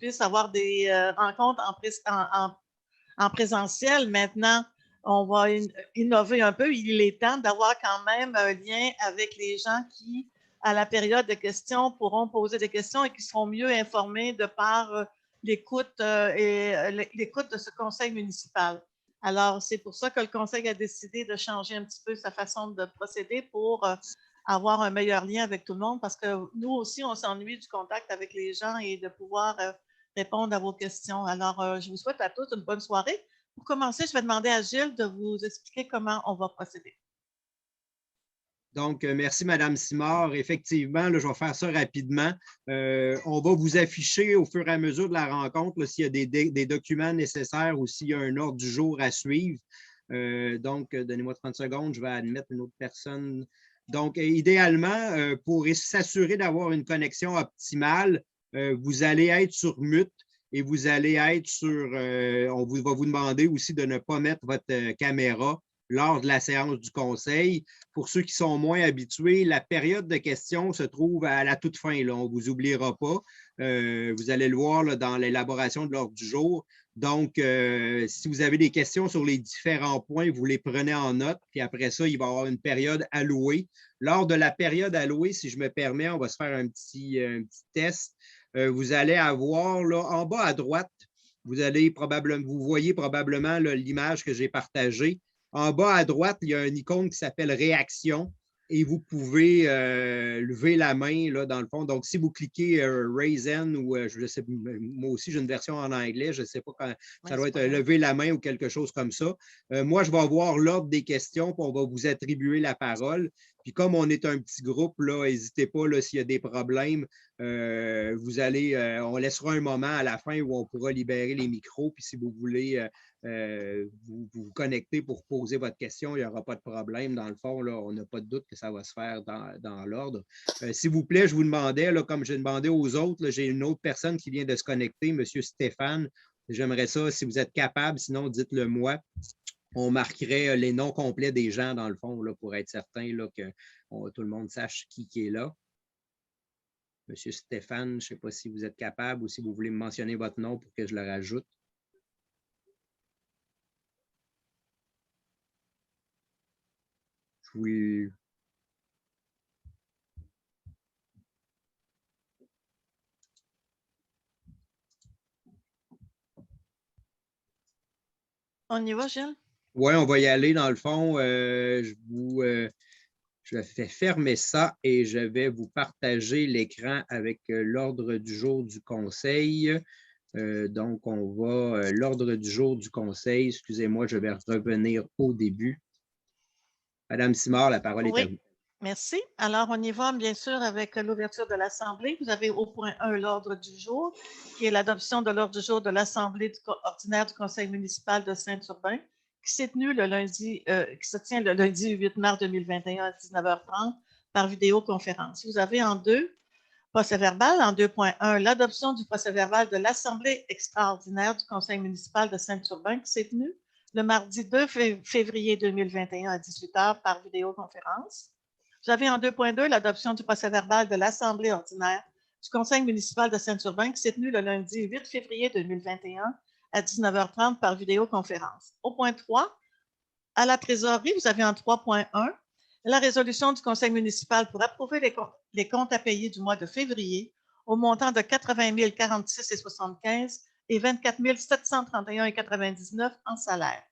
puisse avoir des rencontres en présentiel. Maintenant, on va innover un peu. Il est temps d'avoir quand même un lien avec les gens qui, à la période de questions, pourront poser des questions et qui seront mieux informés de par l'écoute l'écoute de ce conseil municipal. Alors, c'est pour ça que le conseil a décidé de changer un petit peu sa façon de procéder pour avoir un meilleur lien avec tout le monde, parce que nous aussi, on s'ennuie du contact avec les gens et de pouvoir répondre à vos questions. Alors, je vous souhaite à tous une bonne soirée. Pour commencer, je vais demander à Gilles de vous expliquer comment on va procéder. Donc, merci, Mme Simard. Effectivement, là, je vais faire ça rapidement. On va vous afficher au fur et à mesure de la rencontre s'il y a des documents nécessaires ou s'il y a un ordre du jour à suivre. Donc, donnez-moi 30 secondes, je vais admettre une autre personne. Donc, idéalement, pour s'assurer d'avoir une connexion optimale, vous allez être sur mute et vous allez être sur… on va vous demander aussi de ne pas mettre votre caméra lors de la séance du conseil. Pour ceux qui sont moins habitués, la période de questions se trouve à la toute fin. Là. On ne vous oubliera pas. Vous allez le voir là, dans l'élaboration de l'ordre du jour. Donc, si vous avez des questions sur les différents points, vous les prenez en note. Puis après ça, il va y avoir une période allouée. Lors de la période allouée, si je me permets, on va se faire un petit test. Vous allez avoir là, en bas à droite, vous voyez probablement l'image que j'ai partagée. En bas à droite, il y a une icône qui s'appelle Réaction et vous pouvez lever la main là, dans le fond. Donc, si vous cliquez Raise Hand ou je sais, moi aussi, j'ai une version en anglais, je ne sais pas quand ça doit être lever la main ou quelque chose comme ça. Moi, je vais avoir l'ordre des questions puis on va vous attribuer la parole. Puis comme on est un petit groupe, n'hésitez pas s'il y a des problèmes. On laissera un moment à la fin où on pourra libérer les micros. Puis si vous voulez vous connecter pour poser votre question, il n'y aura pas de problème. Dans le fond, là, on n'a pas de doute que ça va se faire dans l'ordre. S'il vous plaît, je vous demandais, là, comme j'ai demandé aux autres, j'ai une autre personne qui vient de se connecter, M. Stéphane. J'aimerais ça, si vous êtes capable, sinon dites-le moi. On marquerait les noms complets des gens, dans le fond, là, pour être certain là, que tout le monde sache qui est là. Monsieur Stéphane, je ne sais pas si vous êtes capable ou si vous voulez me mentionner votre nom pour que je le rajoute. Oui. On y va, Gilles? Oui, on va y aller. Dans le fond, je vais fermer ça et je vais vous partager l'écran avec l'ordre du jour du conseil. Donc, on va… l'ordre du jour du conseil, excusez-moi, je vais revenir au début. Madame Simard, la parole est à vous. Merci. Alors, on y va bien sûr avec l'ouverture de l'Assemblée. Vous avez au point 1 l'ordre du jour, qui est l'adoption de l'ordre du jour de l'Assemblée ordinaire du Conseil municipal de Saint-Urbain, qui s'est tenue qui se tient le lundi 8 mars 2021 à 19h30 par vidéoconférence. Vous avez en deux procès-verbal, en 2.1, l'adoption du procès-verbal de l'Assemblée extraordinaire du Conseil municipal de Saint-Urbain, qui s'est tenue le mardi 2 février 2021 à 18h par vidéoconférence. Vous avez en 2.2 l'adoption du procès-verbal de l'Assemblée ordinaire du Conseil municipal de Saint-Urbain qui s'est tenu le lundi 8 février 2021 à 19h30 par vidéoconférence. Au point 3, à la trésorerie, vous avez en 3.1 la résolution du Conseil municipal pour approuver les comptes à payer du mois de février au montant de 80 046,75 et 24 731,99 en salaire.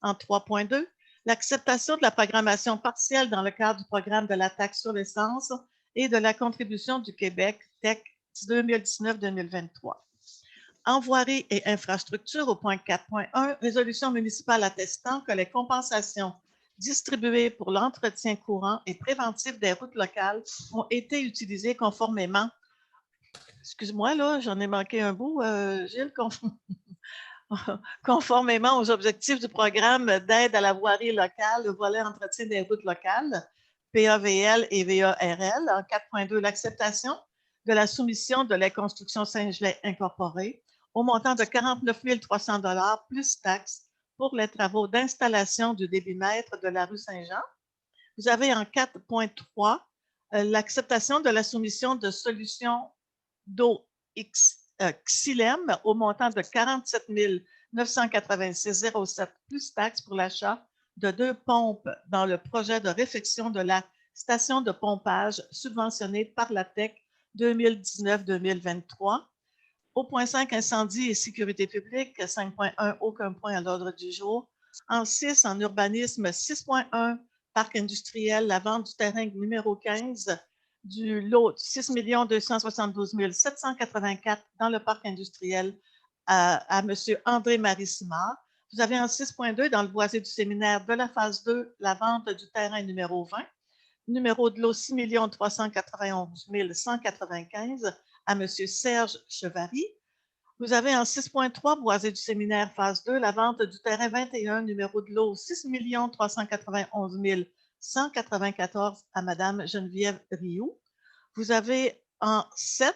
En 3.2, l'acceptation de la programmation partielle dans le cadre du programme de la taxe sur l'essence et de la contribution du Québec TEC 2019-2023. En voirie et infrastructure, au point 4.1, résolution municipale attestant que les compensations distribuées pour l'entretien courant et préventif des routes locales ont été utilisées conformément. Excuse-moi, là, j'en ai manqué un bout, Gilles. Conformément aux objectifs du programme d'aide à la voirie locale, le volet entretien des routes locales, PAVL et VARL. En 4.2, l'acceptation de la soumission de la construction Saint-Gelais incorporée au montant de 49 300 $ plus taxes pour les travaux d'installation du débitmètre de la rue Saint-Jean. Vous avez en 4.3 l'acceptation de la soumission de solutions d'eau X Xylem au montant de 47 986,07 plus taxes pour l'achat de 2 pompes dans le projet de réfection de la station de pompage subventionnée par la TEC 2019-2023. Au point 5, incendie et sécurité publique. 5.1, aucun point à l'ordre du jour. En 6, en urbanisme, 6.1, parc industriel, la vente du terrain numéro 15 du lot 6 272 784 dans le parc industriel à M. André-Marie Simard. Vous avez en 6.2, dans le boisé du séminaire de la phase 2, la vente du terrain numéro 20, numéro de lot 6 391 195 à M. Serge Chevary. Vous avez en 6.3, boisé du séminaire phase 2, la vente du terrain 21, numéro de lot 6 391 194 à Mme Geneviève Rioux. Vous avez en 7,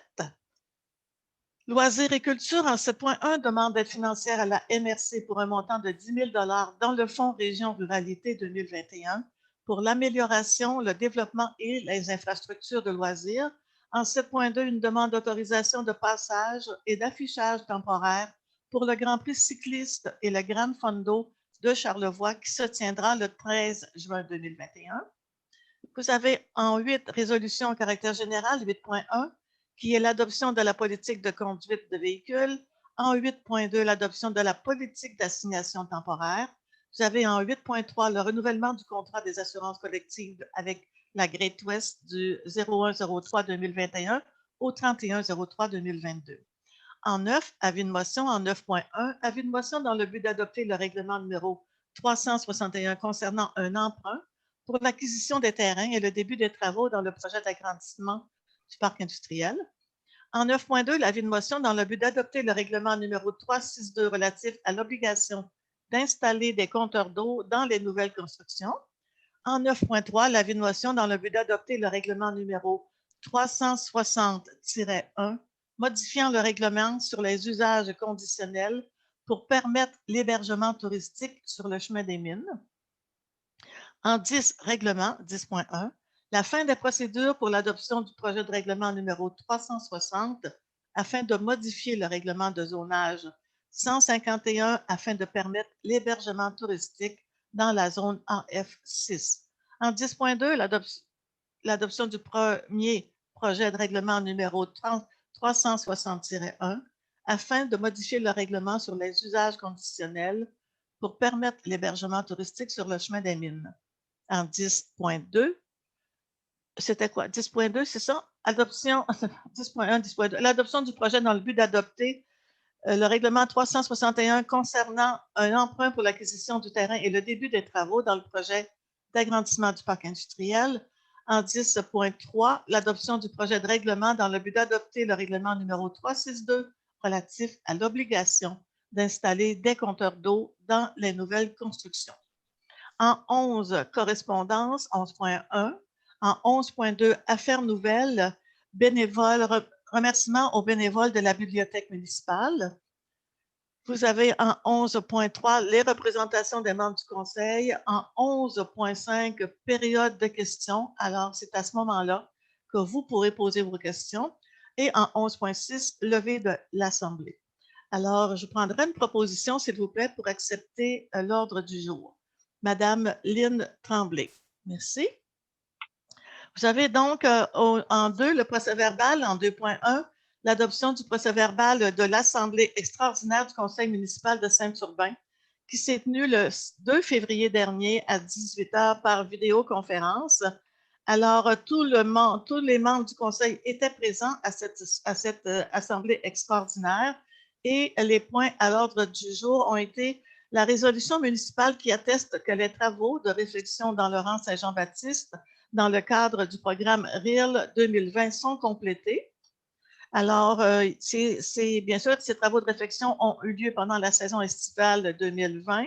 loisirs et culture, en 7.1, demande d'aide financière à la MRC pour un montant de 10 000 dans le Fonds Région Ruralité 2021 pour l'amélioration, le développement et les infrastructures de loisirs. En 7.2, une demande d'autorisation de passage et d'affichage temporaire pour le Grand Prix cycliste et le Gran Fondo de Charlevoix qui se tiendra le 13 juin 2021. Vous avez en 8, résolution à caractère général 8.1, qui est l'adoption de la politique de conduite de véhicules. En 8.2, l'adoption de la politique d'assignation temporaire. Vous avez en 8.3 le renouvellement du contrat des assurances collectives avec la Great West du 01-03-2021 au 31-03-2022. En 9, avis de motion. En 9.1, avis de motion dans le but d'adopter le règlement numéro 361 concernant un emprunt pour l'acquisition des terrains et le début des travaux dans le projet d'agrandissement du parc industriel. En 9.2, l'avis de motion dans le but d'adopter le règlement numéro 362 relatif à l'obligation d'installer des compteurs d'eau dans les nouvelles constructions. En 9.3, l'avis de motion dans le but d'adopter le règlement numéro 360-1 modifiant le règlement sur les usages conditionnels pour permettre l'hébergement touristique sur le chemin des mines. En 10, règlement 10.1, la fin des procédures pour l'adoption du projet de règlement numéro 360 afin de modifier le règlement de zonage 151 afin de permettre l'hébergement touristique dans la zone AF6. En 10.2, l'adoption du premier projet de règlement numéro 360-1 afin de modifier le règlement sur les usages conditionnels pour permettre l'hébergement touristique sur le chemin des mines. En 10.2, c'était quoi? 10.2, c'est ça? Adoption, 10.1, 10.2. L'adoption du projet dans le but d'adopter le règlement 361 concernant un emprunt pour l'acquisition du terrain et le début des travaux dans le projet d'agrandissement du parc industriel. En 10.3, l'adoption du projet de règlement dans le but d'adopter le règlement numéro 362 relatif à l'obligation d'installer des compteurs d'eau dans les nouvelles constructions. En 11, correspondance, 11.1. En 11.2, affaires nouvelles, bénévoles, remerciements aux bénévoles de la bibliothèque municipale. Vous avez en 11.3 les représentations des membres du conseil. En 11.5, période de questions. Alors, c'est à ce moment-là que vous pourrez poser vos questions. Et en 11.6, levée de l'Assemblée. Alors, je prendrai une proposition, s'il vous plaît, pour accepter l'ordre du jour. Madame Lynne Tremblay. Merci. Vous avez donc en 2 le procès-verbal, en 2.1, l'adoption du procès-verbal de l'Assemblée extraordinaire du Conseil municipal de Saint-Urbain, qui s'est tenue le 2 février dernier à 18 h par vidéoconférence. Alors, tous les membres du Conseil étaient présents à cette Assemblée extraordinaire et les points à l'ordre du jour ont été la résolution municipale qui atteste que les travaux de réflexion dans le rang Saint-Jean-Baptiste dans le cadre du programme RIL 2020 sont complétés. Alors, bien sûr, ces travaux de réflexion ont eu lieu pendant la saison estivale 2020.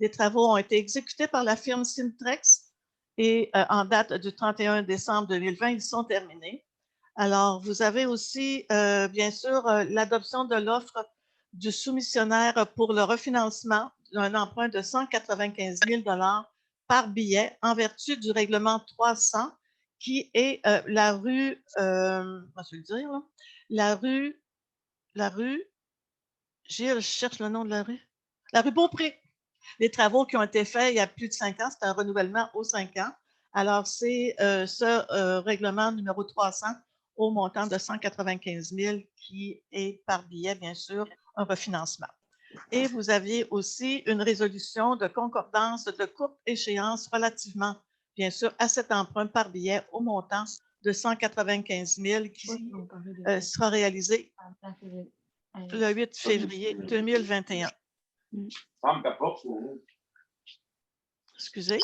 Les travaux ont été exécutés par la firme Sintrex et en date du 31 décembre 2020, ils sont terminés. Alors, vous avez aussi, bien sûr, l'adoption de l'offre du soumissionnaire pour le refinancement d'un emprunt de 195 000 par billet en vertu du règlement 300 qui est la rue, je vais le dire, là, la rue la rue, Gilles, je cherche le nom de la rue. La rue Beaupré. Les travaux qui ont été faits il y a plus de 5 ans, c'est un renouvellement aux 5 ans. Alors, c'est ce règlement numéro 300 au montant de 195 000 qui est par billet, bien sûr, un refinancement. Et vous aviez aussi une résolution de concordance de courte échéance relativement, bien sûr, à cet emprunt par billet au montant de 195 000 qui sera réalisé le 8 février 2021. Excusez.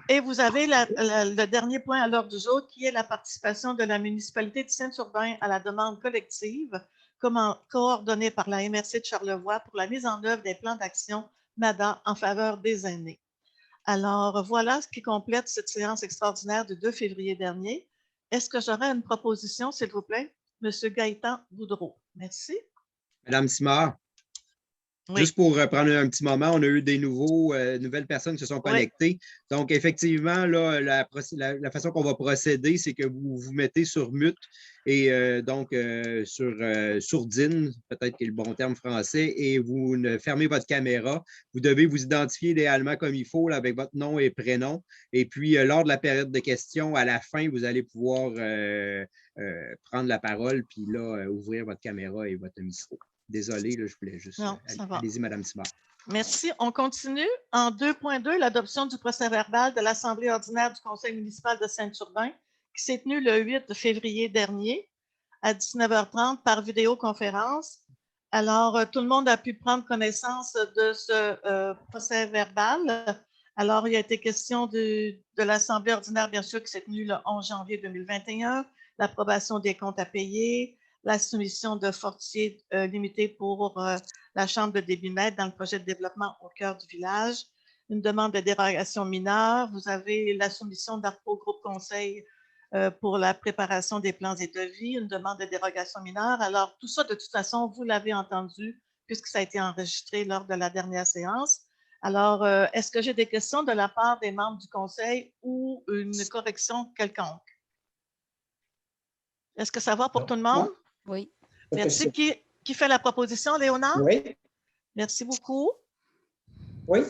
Et vous avez le dernier point à l'ordre du jour qui est la participation de la municipalité de Saint-Urbain à la demande collective coordonnée par la MRC de Charlevoix pour la mise en œuvre des plans d'action MADA en faveur des aînés. Alors, voilà ce qui complète cette séance extraordinaire du 2 février dernier. Est-ce que j'aurais une proposition, s'il vous plaît? Monsieur Gaëtan Boudreau. Merci. Madame Simard. Oui. Juste pour prendre un petit moment, on a eu des nouvelles personnes qui se sont connectées. Oui. Donc, effectivement, là, la façon qu'on va procéder, c'est que vous vous mettez sur mute et sur sourdine, peut-être qui est le bon terme français, et vous fermez votre caméra. Vous devez vous identifier idéalement comme il faut là, avec votre nom et prénom. Et puis, lors de la période de questions, à la fin, vous allez pouvoir prendre la parole puis là, ouvrir votre caméra et votre micro. Désolé, là, je voulais juste... Non, ça va. Allez-y, Mme Simard. Merci. On continue. En 2.2, l'adoption du procès-verbal de l'Assemblée ordinaire du Conseil municipal de Saint-Urbain qui s'est tenue le 8 février dernier à 19h30 par vidéoconférence. Alors, tout le monde a pu prendre connaissance de ce procès-verbal. Alors, il a été question de l'Assemblée ordinaire, bien sûr, qui s'est tenue le 11 janvier 2021, l'approbation des comptes à payer, la soumission de Fortier limité pour la Chambre de débit-mètre dans le projet de développement au cœur du village, une demande de dérogation mineure. Vous avez la soumission d'ARPO Groupe Conseil pour la préparation des plans et devis, une demande de dérogation mineure. Alors, tout ça, de toute façon, vous l'avez entendu puisque ça a été enregistré lors de la dernière séance. Alors, est-ce que j'ai des questions de la part des membres du Conseil ou une correction quelconque? Est-ce que ça va pour tout le monde? Oui. Merci. Qui fait la proposition, Léonard? Oui. Merci beaucoup. Oui.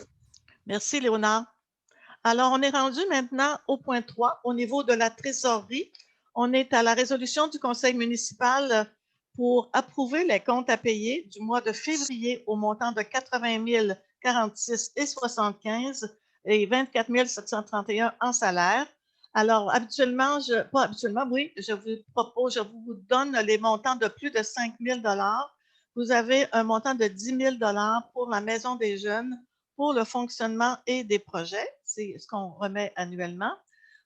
Merci, Léonard. Alors, on est rendu maintenant au point 3, au niveau de la trésorerie. On est à la résolution du conseil municipal pour approuver les comptes à payer du mois de février au montant de 80 046,75 et 24 731 en salaire. Alors, habituellement, je vous donne les montants de plus de 5 000 $. Vous avez un montant de 10 000 $ pour la Maison des jeunes, pour le fonctionnement et des projets. C'est ce qu'on remet annuellement.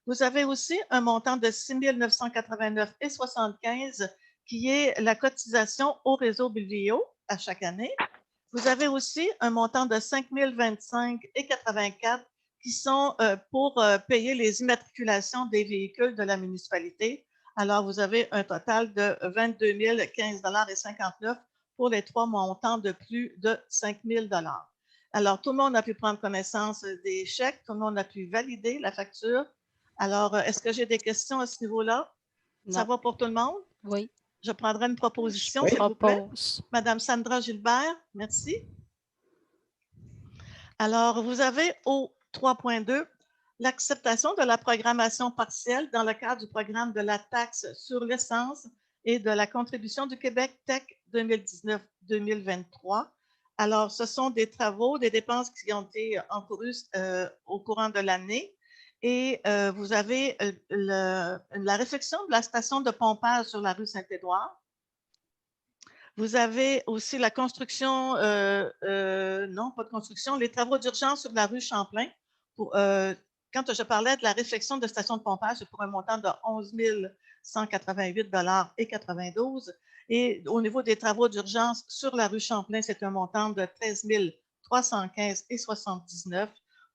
Vous avez aussi un montant de 6 989,75 qui est la cotisation au réseau Bilvio à chaque année. Vous avez aussi un montant de 5 025,84 qui sont pour payer les immatriculations des véhicules de la municipalité. Alors, vous avez un total de 22 015,59 $ pour les trois montants de plus de 5 000 $. Alors, tout le monde a pu prendre connaissance des chèques, tout le monde a pu valider la facture. Alors, est-ce que j'ai des questions à ce niveau-là? Ça va pour tout le monde? Oui. Je prendrai une proposition, Oui. s'il vous plaît. Madame Sandra Gilbert, merci. Alors, vous avez au 3.2 l'acceptation de la programmation partielle dans le cadre du programme de la taxe sur l'essence et de la contribution du Québec Tech 2019-2023. Alors, ce sont des travaux, des dépenses qui ont été encourues au courant de l'année. Et vous avez la réfection de la station de pompage sur la rue Saint-Édouard. Vous avez aussi la construction, non, pas de construction, les travaux d'urgence sur la rue Champlain. Quand je parlais de la réfection de station de pompage, c'est pour un montant de 11 188,92 $. Et au niveau des travaux d'urgence sur la rue Champlain, c'est un montant de 13 315,79 $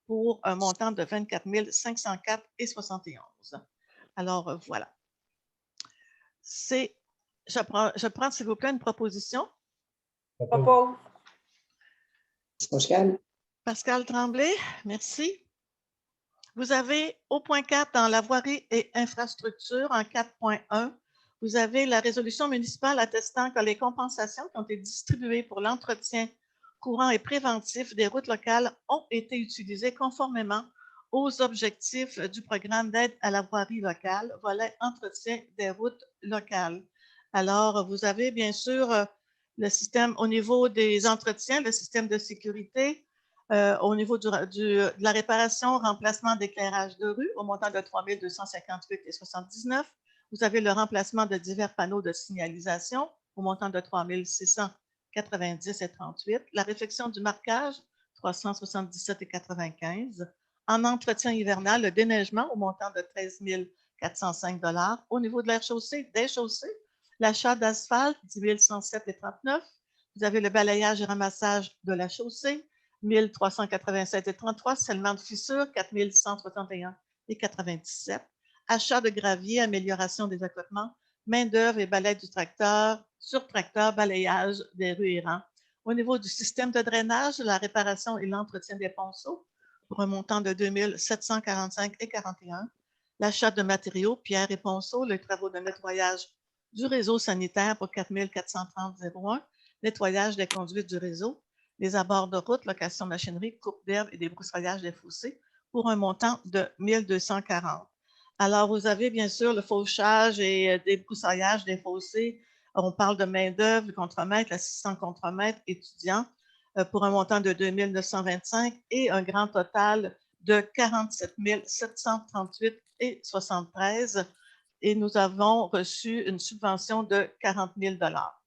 pour un montant de 24 504,71 $. Alors, voilà. Je prends, s'il vous plaît, une proposition. Propose. Pascal. Pascal Tremblay, merci. Vous avez au point 4 dans la voirie et infrastructure en 4.1, Vous avez la résolution municipale attestant que les compensations qui ont été distribuées pour l'entretien courant et préventif des routes locales ont été utilisées conformément aux objectifs du programme d'aide à la voirie locale, volet entretien des routes locales. Alors, vous avez bien sûr le système au niveau des entretiens, le système de sécurité, au niveau de la réparation, remplacement d'éclairage de rue au montant de 3 258,79 $. Vous avez le remplacement de divers panneaux de signalisation au montant de 3 690,38 $. La réfection du marquage, 377,95 $. En entretien hivernal, le déneigement au montant de 13 405 $. Au niveau de l'air chaussée, des chaussées, l'achat d'asphalte, 10 107,39 $. Vous avez le balayage et ramassage de la chaussée, 1 387,33 $. Scellement de fissures, 4 161,97 $. Achat de gravier, amélioration des accotements, main-d'œuvre et balai du tracteur, sur tracteur, balayage des rues errants. Au niveau du système de drainage, la réparation et l'entretien des ponceaux pour un montant de 2 745,41 $. L'achat de matériaux, pierres et ponceaux, les travaux de nettoyage du réseau sanitaire pour 4 430,01 $. Nettoyage des conduites du réseau, les abords de route, location de machinerie, coupe d'herbe et débroussaillage des fossés pour un montant de 1 240 $. Alors, vous avez bien sûr le fauchage et débroussaillage des fossés. On parle de main-d'œuvre, contremaître, l'assistant contremaître, étudiant, pour un montant de 2 925 $ et un grand total de 47 738,73 $. Et nous avons reçu une subvention de 40 000 $.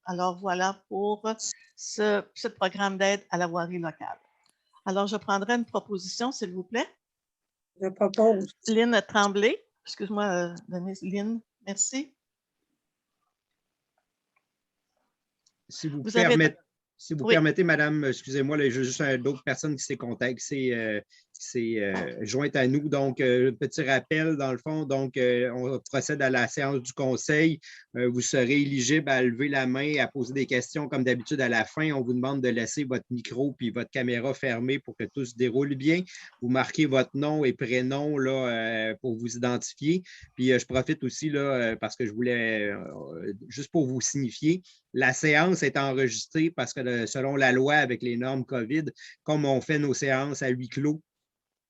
Alors, voilà pour ce programme d'aide à la voirie locale. Alors, je prendrai une proposition, s'il vous plaît. Je propose. Lynn Tremblay. Excuse-moi, Denise. Lynn, merci. Si vous, Vous avez... Si vous Oui. permettez, madame, excusez-moi, j'ai juste d'autres personnes qui s'est jointe à nous. Donc, petit rappel, dans le fond, donc, on procède à la séance du conseil. Vous serez éligible à lever la main, à poser des questions comme d'habitude à la fin. On vous demande de laisser votre micro puis votre caméra fermée pour que tout se déroule bien. Vous marquez votre nom et prénom là, pour vous identifier. Puis, je profite aussi là, parce que je voulais, juste pour vous signifier, la séance est enregistrée parce que selon la loi avec les normes COVID, comme on fait nos séances à huis clos,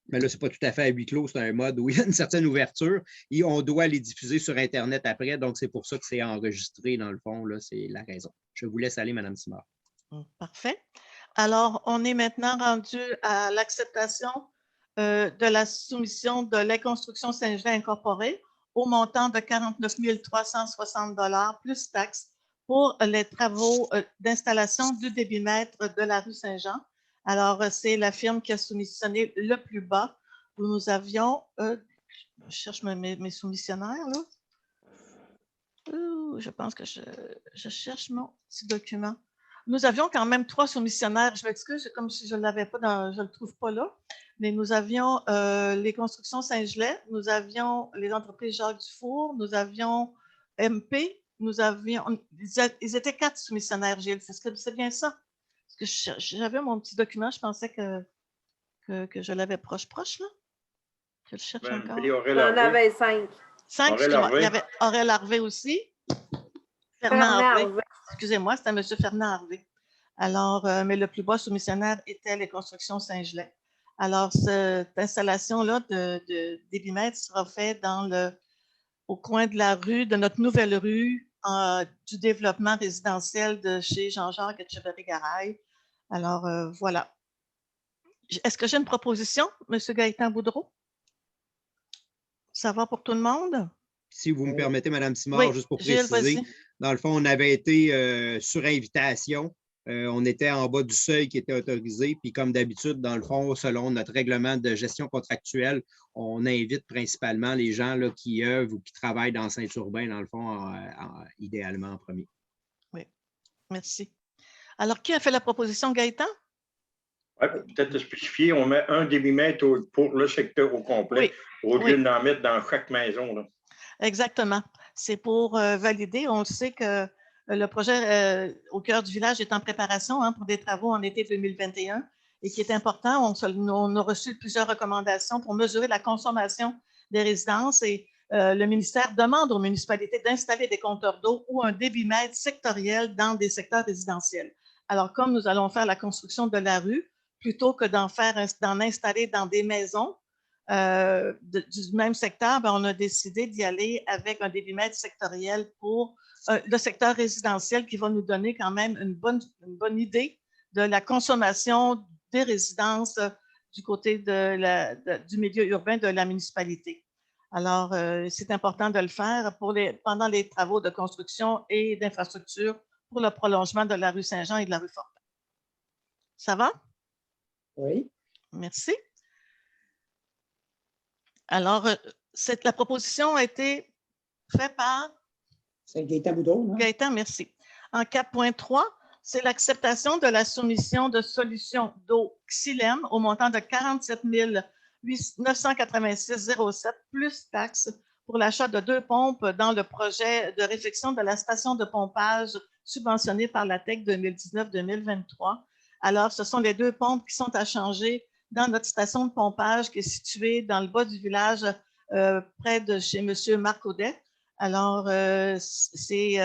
mais là, ce n'est pas tout à fait à huis clos, c'est un mode où il y a une certaine ouverture et on doit les diffuser sur Internet après. Donc, c'est pour ça que c'est enregistré, dans le fond. C'est la raison. Je vous laisse aller, Mme Simard. Parfait. Alors, on est maintenant rendu à l'acceptation de la soumission de l'Inconstruction Saint-Gelais incorporée au montant de 49 360 $ plus taxes pour les travaux d'installation du débitmètre de la rue Saint-Jean. Alors, c'est la firme qui a soumissionné le plus bas, où nous avions, je cherche mes soumissionnaires, là. Je pense que je cherche mon petit document. Nous avions quand même 3 soumissionnaires. Je m'excuse, comme si je ne l'avais pas, je ne le trouve pas là. Mais nous avions les Constructions Saint-Gelais, nous avions les entreprises Jacques Dufour, nous avions MP, nous avions. Ils étaient 4 soumissionnaires, Gilles. C'est bien ça? Parce que j'avais mon petit document, je pensais que je l'avais proche, là. Je le cherche encore. On en avait 5. 5, excusez-moi. Il y avait Aurel Harvey aussi. Fernand Harvey. Excusez-moi, c'était M. Fernand Harvey. Alors, mais le plus bas soumissionnaire était les Constructions Saint-Gelais. Alors, cette installation-là de débitmètre sera faite au coin de la rue, de notre nouvelle rue, du développement résidentiel de chez Jean-Jacques Etcheverry-Garay. Alors, voilà. Est-ce que j'ai une proposition, M. Gaëtan Boudreau? Ça va pour tout le monde? Si vous me permettez, Mme Simard, oui, juste pour préciser, dans le fond, on avait été sur invitation. On était en bas du seuil qui était autorisé. Puis comme d'habitude, dans le fond, selon notre règlement de gestion contractuelle, on invite principalement les gens là, qui œuvrent ou qui travaillent dans Saint-Urbain, dans le fond, idéalement en premier. Oui, merci. Alors, qui a fait la proposition, Gaëtan? Oui, peut-être spécifier, on met un débitmètre pour le secteur au complet, au lieu d'en mettre dans chaque maison. Là. Exactement. C'est pour valider. On sait que le projet au cœur du village est en préparation pour des travaux en été 2021 et qui est important. On a reçu plusieurs recommandations pour mesurer la consommation des résidences et le ministère demande aux municipalités d'installer des compteurs d'eau ou un débitmètre sectoriel dans des secteurs résidentiels. Alors, comme nous allons faire la construction de la rue, plutôt que d'en installer dans des maisons du même secteur, on a décidé d'y aller avec un débitmètre sectoriel pour le secteur résidentiel qui va nous donner quand même une bonne idée de la consommation des résidences du côté du milieu urbain de la municipalité. Alors, c'est important de le faire pendant les travaux de construction et d'infrastructure pour le prolongement de la rue Saint-Jean et de la rue Fortin. Ça va? Oui. Merci. Alors, la proposition a été faite par C'est Gaëtan Boudreau, hein? Gaëtan, merci. En 4.3, c'est l'acceptation de la soumission de solutions d'eau Xylem au montant de 47 986,07 plus taxes pour l'achat de 2 pompes dans le projet de réfection de la station de pompage subventionnée par la TEC 2019-2023. Alors, ce sont les 2 pompes qui sont à changer dans notre station de pompage qui est située dans le bas du village, près de chez M. Marc Audet. Alors, c'est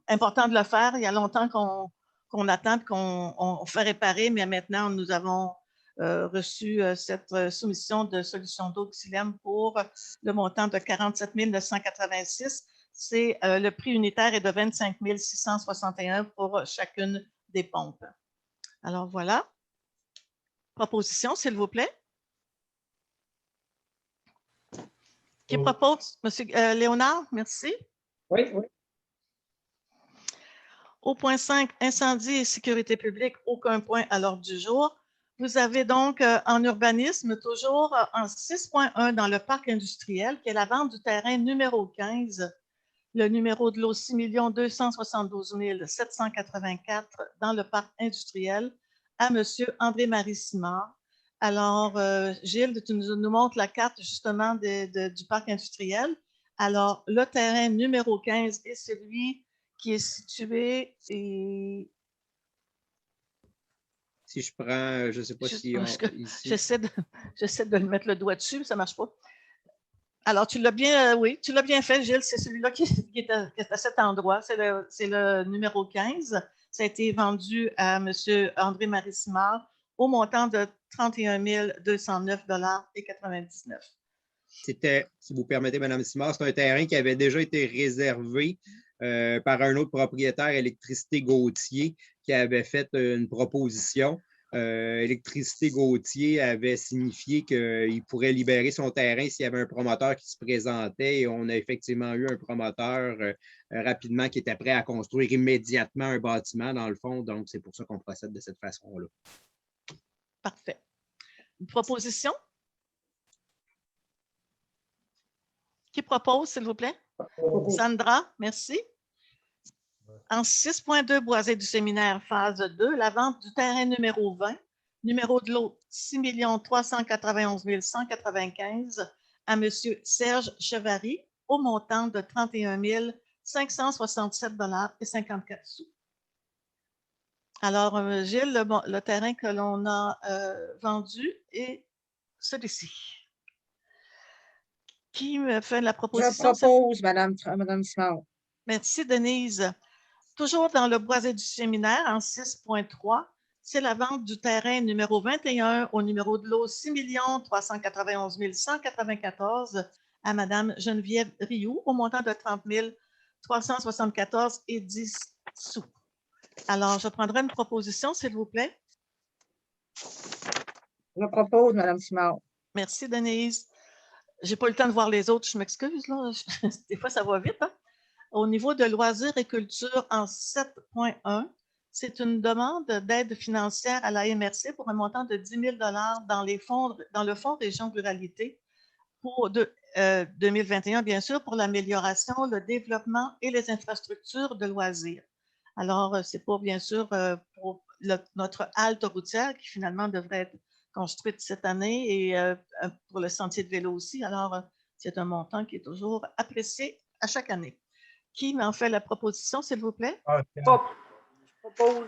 important de le faire. Il y a longtemps qu'on attend qu'on fait réparer, mais maintenant, nous avons reçu cette soumission de solution d'eau Xylem pour le montant de 47 986. C'est le prix unitaire est de 25 661 pour chacune des pompes. Alors, voilà. Proposition, s'il vous plaît. Qui propose? Monsieur Léonard, merci. Oui, oui. Au point 5, incendie et sécurité publique, aucun point à l'ordre du jour. Vous avez donc en urbanisme, toujours en 6.1 dans le parc industriel, qui est la vente du terrain numéro 15, le numéro de lot 6 272 784 dans le parc industriel à M. André-Marie Simard. Alors, Gilles, tu nous montres la carte justement du parc industriel. Alors, le terrain numéro 15 est celui qui est situé et... Si je prends, je ne sais pas si ici. J'essaie de le mettre le doigt dessus, mais ça ne marche pas. Alors, tu l'as bien, oui, tu l'as bien fait, Gilles. C'est celui-là qui est à cet endroit. C'est le numéro 15. Ça a été vendu à M. André-Marie Simard au montant de 31 209,99 $. C'était, si vous permettez, Mme Simard, c'est un terrain qui avait déjà été réservé par un autre propriétaire, Électricité Gauthier, qui avait fait une proposition. Électricité Gauthier avait signifié qu'il pourrait libérer son terrain s'il y avait un promoteur qui se présentait. Et on a effectivement eu un promoteur rapidement qui était prêt à construire immédiatement un bâtiment, dans le fond. Donc, c'est pour ça qu'on procède de cette façon-là. Parfait. Une proposition? Qui propose, s'il vous plaît? Sandra, merci. En 6.2, Boisé du Séminaire, phase 2, la vente du terrain numéro 20, numéro de lot 6 391 195 à M. Serge Chevary au montant de 31 567,54 $. Alors, Gilles, le terrain que l'on a vendu est celui-ci. Qui me fait la proposition? Je propose, Mme Simard. Merci, Denise. Toujours dans le Boisé du Séminaire, en 6.3, c'est la vente du terrain numéro 21 au numéro de lot 6 391 194 à Mme Geneviève Rioux au montant de 30 374,10 $. Alors, je prendrai une proposition, s'il vous plaît. Je propose, Mme Simard. Merci, Denise. Je n'ai pas eu le temps de voir les autres, je m'excuse. Des fois, ça va vite. Hein? Au niveau de loisirs et culture, en 7.1, c'est une demande d'aide financière à la MRC pour un montant de 10 000 $ dans le Fonds Région Ruralité pour 2021, bien sûr, pour l'amélioration, le développement et les infrastructures de loisirs. Alors, c'est pour, bien sûr, pour notre halte routière qui finalement devrait être construite cette année et pour le sentier de vélo aussi. Alors, c'est un montant qui est toujours apprécié à chaque année. Qui m'en fait la proposition, s'il vous plaît? Je propose.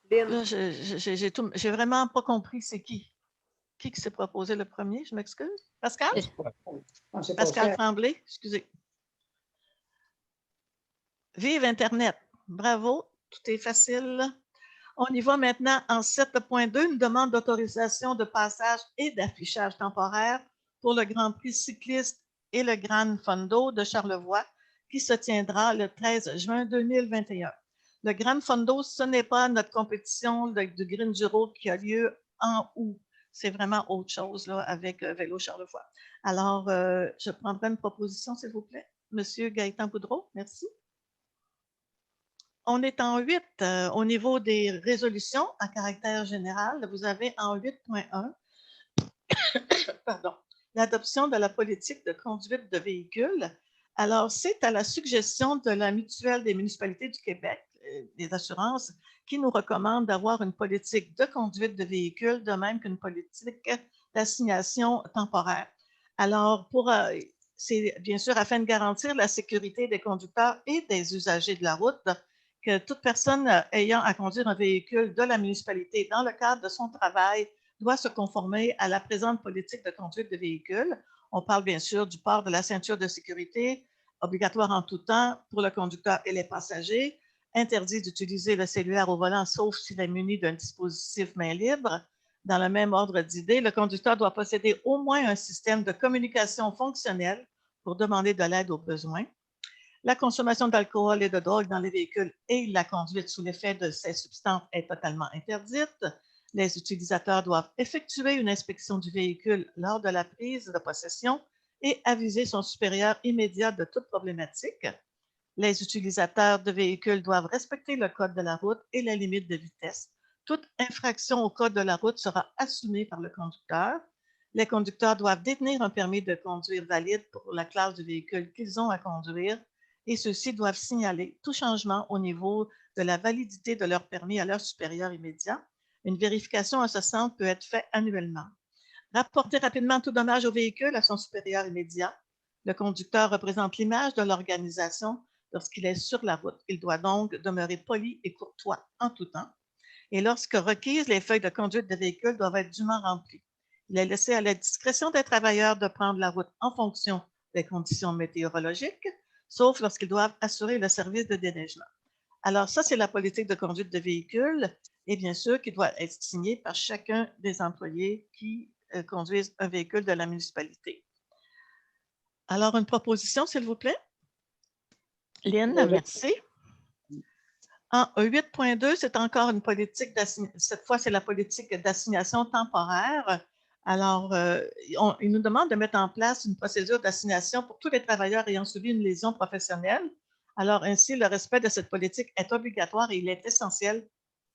J'ai vraiment pas compris c'est qui Qui s'est proposé le premier? Je m'excuse. Pascal? On s'est Pascal passé Tremblay, excusez. Vive Internet. Bravo, tout est facile. On y va maintenant en 7.2, une demande d'autorisation de passage et d'affichage temporaire pour le Grand Prix cycliste et le Gran Fondo de Charlevoix qui se tiendra le 13 juin 2021. Le Gran Fondo, ce n'est pas notre compétition du Green Giro qui a lieu en août. C'est vraiment autre chose là, avec Vélo Charlevoix. Alors, je prendrai une proposition, s'il vous plaît. Monsieur Gaëtan Boudreau, merci. On est en 8 au niveau des résolutions à caractère général. Vous avez en 8.1 l'adoption de la politique de conduite de véhicules. Alors, c'est à la suggestion de la Mutuelle des municipalités du Québec, des assurances, qui nous recommande d'avoir une politique de conduite de véhicules, de même qu'une politique d'assignation temporaire. Alors, c'est bien sûr afin de garantir la sécurité des conducteurs et des usagers de la route, que toute personne ayant à conduire un véhicule de la municipalité dans le cadre de son travail doit se conformer à la présente politique de conduite de véhicule. On parle bien sûr du port de la ceinture de sécurité, obligatoire en tout temps pour le conducteur et les passagers, interdit d'utiliser le cellulaire au volant sauf s'il est muni d'un dispositif main libre. Dans le même ordre d'idée, le conducteur doit posséder au moins un système de communication fonctionnel pour demander de l'aide aux besoins. La consommation d'alcool et de drogue dans les véhicules et la conduite sous l'effet de ces substances est totalement interdite. Les utilisateurs doivent effectuer une inspection du véhicule lors de la prise de possession et aviser son supérieur immédiat de toute problématique. Les utilisateurs de véhicules doivent respecter le code de la route et la limite de vitesse. Toute infraction au code de la route sera assumée par le conducteur. Les conducteurs doivent détenir un permis de conduire valide pour la classe de véhicule qu'ils ont à conduire et ceux-ci doivent signaler tout changement au niveau de la validité de leur permis à leur supérieur immédiat. Une vérification en ce sens peut être faite annuellement. Rapporter rapidement tout dommage au véhicule à son supérieur immédiat. Le conducteur représente l'image de l'organisation lorsqu'il est sur la route. Il doit donc demeurer poli et courtois en tout temps. Et lorsque requises, les feuilles de conduite de véhicule doivent être dûment remplies. Il est laissé à la discrétion des travailleurs de prendre la route en fonction des conditions météorologiques, sauf lorsqu'ils doivent assurer le service de déneigement. Alors ça, c'est la politique de conduite de véhicule et bien sûr qui doit être signée par chacun des employés qui conduisent un véhicule de la municipalité. Alors, une proposition, s'il vous plaît? Lynn, merci. En 8.2, c'est encore une politique cette fois, c'est la politique d'assignation temporaire. Alors, il nous demande de mettre en place une procédure d'assignation pour tous les travailleurs ayant subi une lésion professionnelle. Alors, ainsi, le respect de cette politique est obligatoire et il est essentiel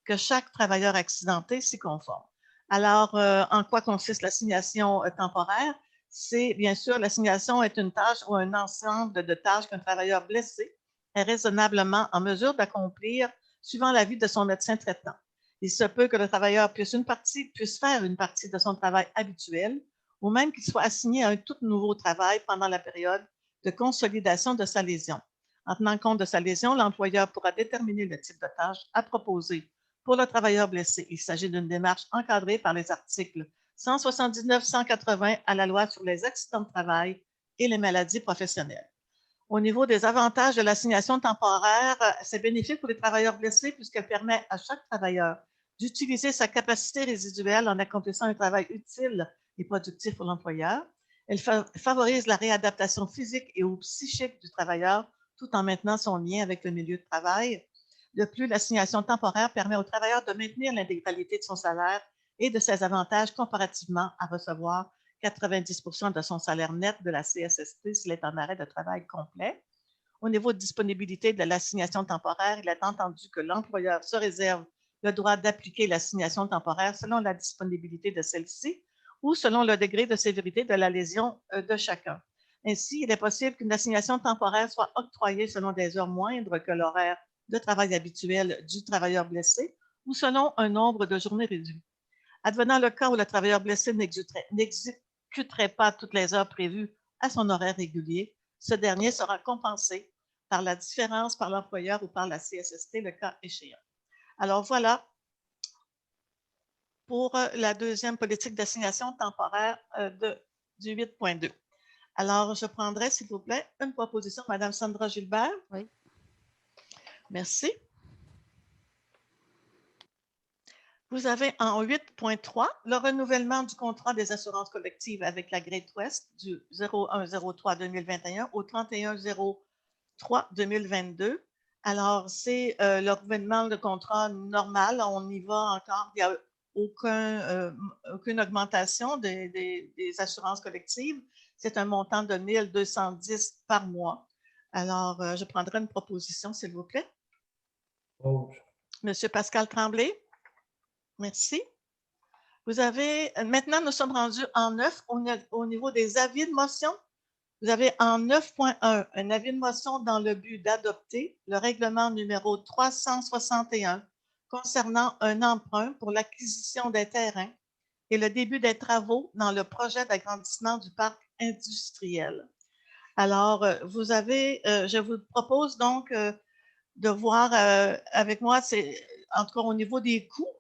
que chaque travailleur accidenté s'y conforme. Alors, en quoi consiste l'assignation temporaire? C'est bien sûr, l'assignation est une tâche ou un ensemble de tâches qu'un travailleur blessé est raisonnablement en mesure d'accomplir suivant l'avis de son médecin traitant. Il se peut que le travailleur puisse faire une partie de son travail habituel ou même qu'il soit assigné à un tout nouveau travail pendant la période de consolidation de sa lésion. En tenant compte de sa lésion, l'employeur pourra déterminer le type de tâche à proposer pour le travailleur blessé. Il s'agit d'une démarche encadrée par les articles 179-180 à la loi sur les accidents de travail et les maladies professionnelles. Au niveau des avantages de l'assignation temporaire, c'est bénéfique pour les travailleurs blessés puisqu'elle permet à chaque travailleur d'utiliser sa capacité résiduelle en accomplissant un travail utile et productif pour l'employeur. Elle favorise la réadaptation physique et ou psychique du travailleur tout en maintenant son lien avec le milieu de travail. De plus, l'assignation temporaire permet au travailleur de maintenir l'intégralité de son salaire et de ses avantages comparativement à recevoir 90% de son salaire net de la CSST s'il est en arrêt de travail complet. Au niveau de disponibilité de l'assignation temporaire, il est entendu que l'employeur se réserve le droit d'appliquer l'assignation temporaire selon la disponibilité de celle-ci ou selon le degré de sévérité de la lésion de chacun. Ainsi, il est possible qu'une assignation temporaire soit octroyée selon des heures moindres que l'horaire de travail habituel du travailleur blessé ou selon un nombre de journées réduit. Advenant le cas où le travailleur blessé n'exécuterait pas toutes les heures prévues à son horaire régulier, ce dernier sera compensé par la différence par l'employeur ou par la CSST, le cas échéant. Alors voilà pour la deuxième politique d'assignation temporaire du 8.2. Alors, je prendrai, s'il vous plaît, une proposition. Madame Sandra Gilbert. Oui. Merci. Vous avez en 8.3 le renouvellement du contrat des assurances collectives avec la Great West du 01/03/2021 au 31/03/2022. Alors, c'est le renouvellement de contrat normal. On y va encore. Il n'y a aucune augmentation des assurances collectives. C'est un montant de 1 210 par mois. Alors, je prendrai une proposition, s'il vous plaît. Oh. Monsieur Pascal Tremblay. Merci. Vous avez, maintenant, nous sommes rendus en 9 au niveau des avis de motion. Vous avez en 9.1 un avis de motion dans le but d'adopter le règlement numéro 361 concernant un emprunt pour l'acquisition des terrains et le début des travaux dans le projet d'agrandissement du parc industriel. Alors, vous avez, je vous propose donc de voir avec moi, c'est en tout cas au niveau des coûts,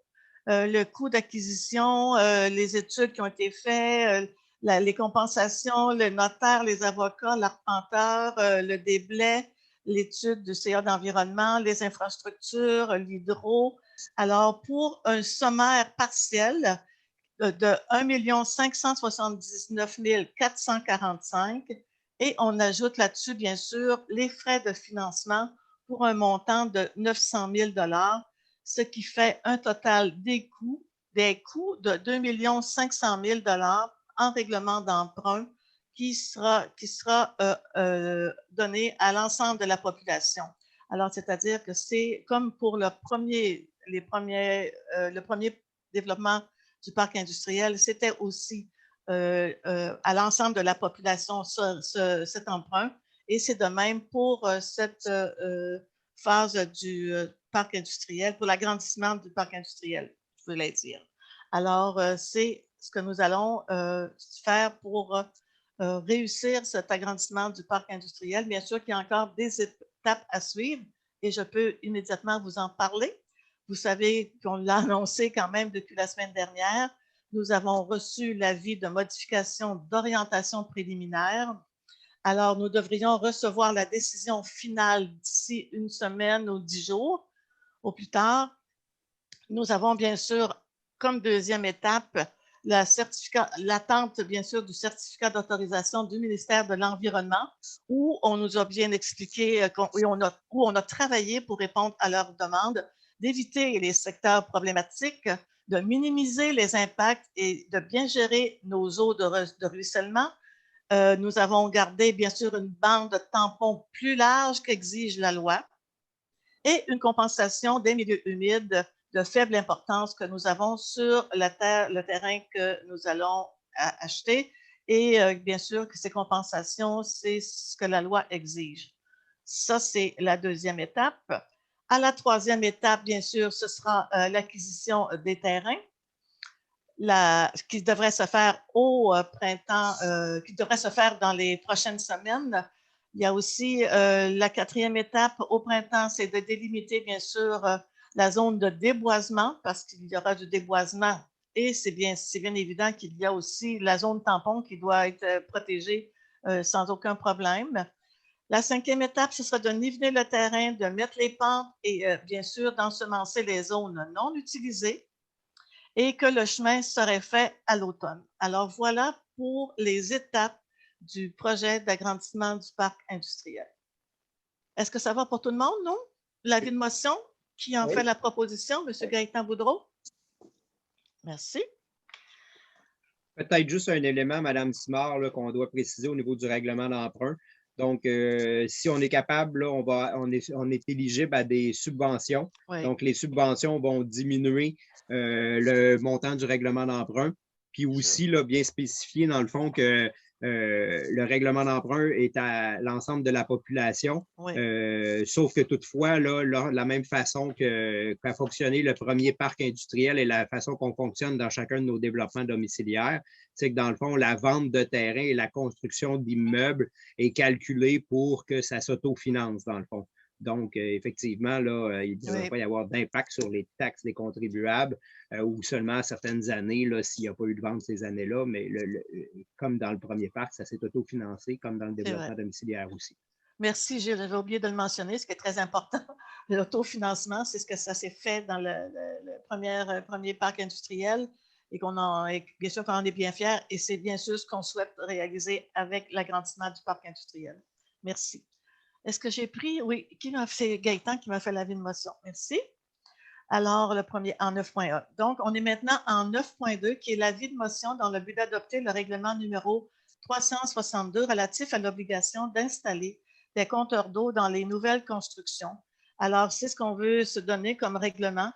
le coût d'acquisition, les études qui ont été faites, les compensations, le notaire, les avocats, l'arpenteur, le déblai, l'étude du CA d'environnement, les infrastructures, l'hydro. Alors, pour un sommaire partiel de 1 579 445 et on ajoute là-dessus, bien sûr, les frais de financement pour un montant de 900 000 $, ce qui fait un total des coûts de 2 500 000 $ en règlement d'emprunt qui sera donné à l'ensemble de la population. Alors, c'est-à-dire que c'est comme pour le premier développement du parc industriel, c'était aussi à l'ensemble de la population cet emprunt. Et c'est de même pour cette phase du parc industriel, pour l'agrandissement du parc industriel, je voulais dire. Alors, c'est ce que nous allons faire pour réussir cet agrandissement du parc industriel. Bien sûr qu'il y a encore des étapes à suivre et je peux immédiatement vous en parler. Vous savez qu'on l'a annoncé quand même depuis la semaine dernière. Nous avons reçu l'avis de modification d'orientation préliminaire. Alors, nous devrions recevoir la décision finale d'ici une semaine ou 10 jours au plus tard. Nous avons bien sûr, comme deuxième étape, l'attente, bien sûr, du certificat d'autorisation du ministère de l'Environnement, où on nous a bien expliqué, où on a travaillé pour répondre à leurs demandes, d'éviter les secteurs problématiques, de minimiser les impacts et de bien gérer nos eaux de ruissellement. Nous avons gardé, bien sûr, une bande de tampons plus large qu'exige la loi et une compensation des milieux humides de faible importance que nous avons sur le terrain que nous allons acheter. Et bien sûr que ces compensations, c'est ce que la loi exige. Ça, c'est la deuxième étape. À la troisième étape, bien sûr, ce sera l'acquisition des terrains, qui devrait se faire au printemps, qui devrait se faire dans les prochaines semaines. Il y a aussi la quatrième étape au printemps, c'est de délimiter, bien sûr, la zone de déboisement, parce qu'il y aura du déboisement et c'est bien évident qu'il y a aussi la zone tampon qui doit être protégée sans aucun problème. La cinquième étape, ce sera de niveler le terrain, de mettre les pentes et bien sûr d'ensemencer les zones non utilisées et que le chemin serait fait à l'automne. Alors voilà pour les étapes du projet d'agrandissement du parc industriel. Est-ce que ça va pour tout le monde, non? L'avis de motion, qui en fait la proposition, M. Gaëtan Boudreau? Merci. Peut-être juste un élément, Mme Simard, qu'on doit préciser au niveau du règlement d'emprunt. Donc, si on est capable, là, on est éligible à des subventions. Oui. Donc, les subventions vont diminuer le montant du règlement d'emprunt. Puis aussi, là, bien spécifier, dans le fond, que le règlement d'emprunt est à l'ensemble de la population. Oui. Sauf que toutefois, là, la même façon qu'a fonctionné le premier parc industriel et la façon qu'on fonctionne dans chacun de nos développements domiciliaires, c'est que dans le fond, la vente de terrain et la construction d'immeubles est calculée pour que ça s'autofinance, dans le fond. Donc, effectivement, là, il ne devrait pas y avoir d'impact sur les taxes des contribuables ou seulement à certaines années, s'il n'y a pas eu de vente ces années-là. Mais comme dans le premier parc, ça s'est autofinancé, comme dans le développement domiciliaire aussi. Merci, Gilles. J'avais oublié de le mentionner, ce qui est très important. L'autofinancement, c'est ce que ça s'est fait dans le premier parc industriel et bien sûr qu'on en est bien fiers et c'est bien sûr ce qu'on souhaite réaliser avec l'agrandissement du parc industriel. Merci. Est-ce que j'ai pris? Oui, c'est Gaëtan qui m'a fait l'avis de motion. Merci. Alors, le premier en 9.1. Donc, on est maintenant en 9.2, qui est l'avis de motion dans le but d'adopter le règlement numéro 362 relatif à l'obligation d'installer des compteurs d'eau dans les nouvelles constructions. Alors, c'est ce qu'on veut se donner comme règlement.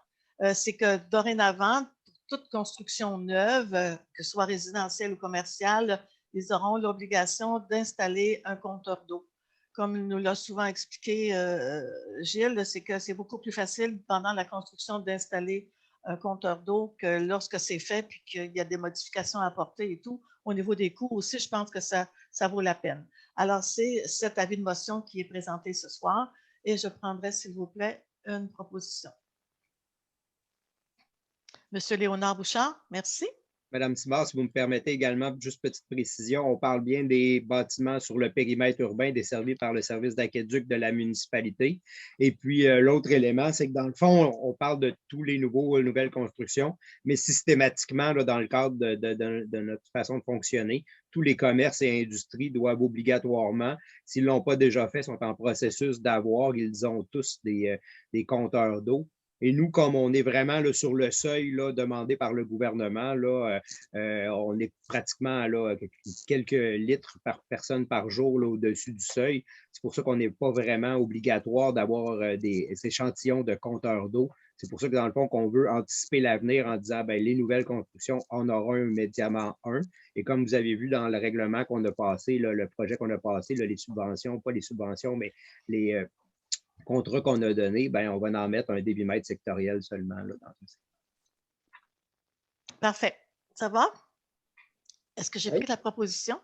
C'est que dorénavant, pour toute construction neuve, que ce soit résidentielle ou commerciale, ils auront l'obligation d'installer un compteur d'eau. Comme nous l'a souvent expliqué Gilles, c'est que c'est beaucoup plus facile pendant la construction d'installer un compteur d'eau que lorsque c'est fait puis qu'il y a des modifications à apporter et tout. Au niveau des coûts aussi, je pense que ça vaut la peine. Alors, c'est cet avis de motion qui est présenté ce soir et je prendrai, s'il vous plaît, une proposition. Monsieur Léonard Bouchard, merci. Madame Simard, si vous me permettez également, juste petite précision, on parle bien des bâtiments sur le périmètre urbain desservis par le service d'aqueduc de la municipalité. Et puis, l'autre élément, c'est que dans le fond, on parle de tous les nouvelles constructions, mais systématiquement, là, dans le cadre de notre façon de fonctionner, tous les commerces et industries doivent obligatoirement, s'ils ne l'ont pas déjà fait, sont en processus d'avoir, ils ont tous des compteurs d'eau. Et nous, comme on est vraiment là, sur le seuil là, demandé par le gouvernement, là, on est pratiquement là, quelques litres par personne par jour là, au-dessus du seuil. C'est pour ça qu'on n'est pas vraiment obligatoire d'avoir des échantillons de compteurs d'eau. C'est pour ça que dans le fond, qu'on veut anticiper l'avenir en disant ben, les nouvelles constructions en auront immédiatement un. Et comme vous avez vu dans le règlement qu'on a passé, là, le projet qu'on a passé, là, les subventions, pas les subventions, mais les contrat qu'on a donné, ben, on va en mettre un débitmètre sectoriel seulement. Là, dans tout ça. Parfait. Ça va? Est-ce que j'ai pris la proposition?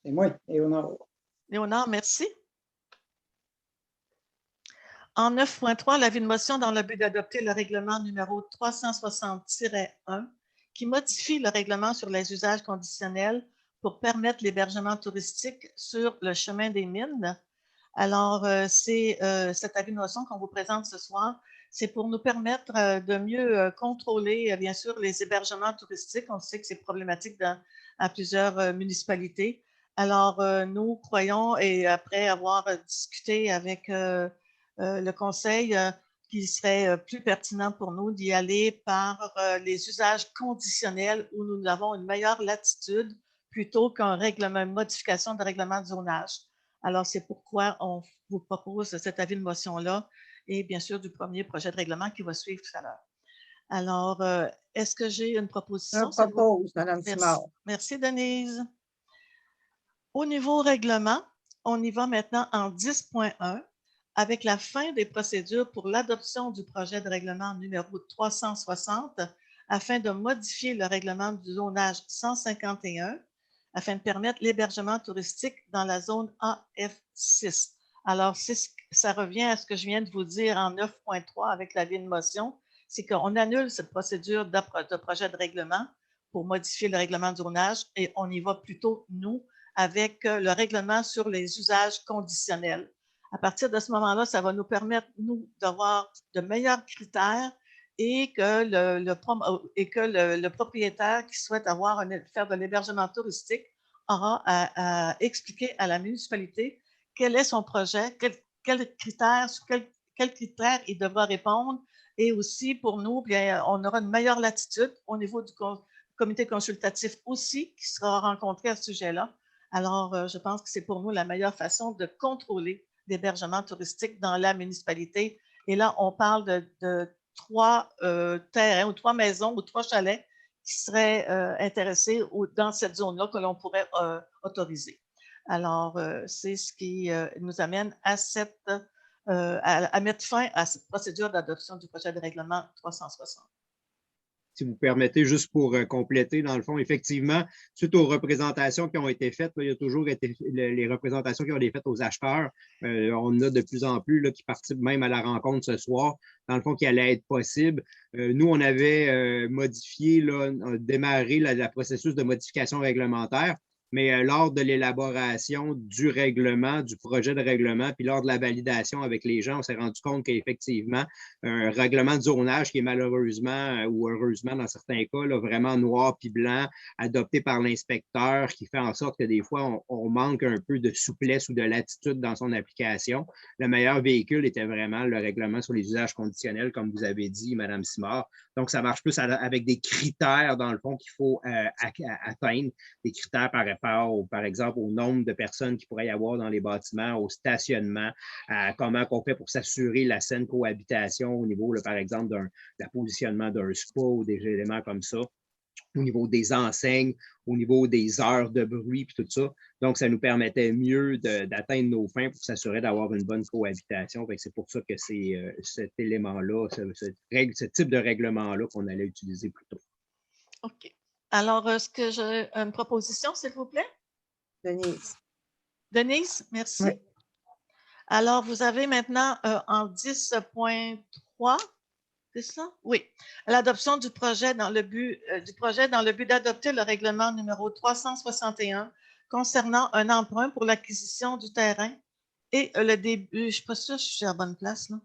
C'est moi, Léonard. Léonard, merci. En 9.3, l'avis de motion dans le but d'adopter le règlement numéro 360-1 qui modifie le règlement sur les usages conditionnels pour permettre l'hébergement touristique sur le chemin des mines. Alors, c'est cet avis de motion qu'on vous présente ce soir. C'est pour nous permettre de mieux contrôler, bien sûr, les hébergements touristiques. On sait que c'est problématique à plusieurs municipalités. Alors, nous croyons, et après avoir discuté avec le conseil, qu'il serait plus pertinent pour nous d'y aller par les usages conditionnels où nous avons une meilleure latitude plutôt qu'un règlement, une modification de règlement de zonage. Alors, c'est pourquoi on vous propose cet avis de motion-là et bien sûr du premier projet de règlement qui va suivre tout à l'heure. Alors, est-ce que j'ai une proposition? Je propose, Mme Simard. Merci, Denise. Au niveau règlement, on y va maintenant en 10.1 avec la fin des procédures pour l'adoption du projet de règlement numéro 360 afin de modifier le règlement du zonage 151 afin de permettre l'hébergement touristique dans la zone AF6. Alors, ça revient à ce que je viens de vous dire en 9.3 avec l'avis de motion, c'est qu'on annule cette procédure de projet de règlement pour modifier le règlement de zonage et on y va plutôt, nous, avec le règlement sur les usages conditionnels. À partir de ce moment-là, ça va nous permettre, nous, d'avoir de meilleurs critères et que le propriétaire qui souhaite faire de l'hébergement touristique aura à expliquer à la municipalité quel est son projet, quels critères il devra répondre. Et aussi, pour nous, bien, on aura une meilleure latitude au niveau du comité consultatif aussi qui sera rencontré à ce sujet-là. Alors, je pense que c'est pour nous la meilleure façon de contrôler l'hébergement touristique dans la municipalité. Et là, on parle de 3 terrains ou 3 maisons ou 3 chalets qui seraient intéressés dans cette zone-là que l'on pourrait autoriser. Alors, c'est ce qui nous amène à mettre fin à cette procédure d'adoption du projet de règlement 360. si vous permettez, juste pour compléter, dans le fond, effectivement, suite aux représentations qui ont été faites, là, il y a toujours été les représentations qui ont été faites aux acheteurs. On a de plus en plus là, qui participent même à la rencontre ce soir, dans le fond, qui allait être possible. Nous, on avait modifié, là, démarré le processus de modification réglementaire. Mais lors de l'élaboration du règlement, du projet de règlement, puis lors de la validation avec les gens, on s'est rendu compte qu'effectivement, un règlement de zonage qui est malheureusement ou heureusement dans certains cas, là, vraiment noir puis blanc, adopté par l'inspecteur, qui fait en sorte que des fois, on manque un peu de souplesse ou de latitude dans son application. Le meilleur véhicule était vraiment le règlement sur les usages conditionnels, comme vous avez dit, Mme Simard. Donc, ça marche plus avec des critères, dans le fond, qu'il faut atteindre, des critères par rapport, par exemple, au nombre de personnes qu'il pourrait y avoir dans les bâtiments, au stationnement, à comment on fait pour s'assurer la saine cohabitation au niveau, là, par exemple, d'un positionnement d'un spa ou des éléments comme ça, au niveau des enseignes, au niveau des heures de bruit, puis tout ça. Donc, ça nous permettait mieux d'atteindre nos fins pour s'assurer d'avoir une bonne cohabitation. C'est pour ça que c'est cet élément-là, ce type de règlement-là qu'on allait utiliser plus tôt. OK. Alors, est-ce que j'ai une proposition, s'il vous plaît? Denise. Denise, merci. Oui. Alors, vous avez maintenant en 10.3, c'est ça? Oui. L'adoption du projet dans le but d'adopter le règlement numéro 361 concernant un emprunt pour l'acquisition du terrain et le début. Je ne suis pas sûre si je suis à la bonne place, là.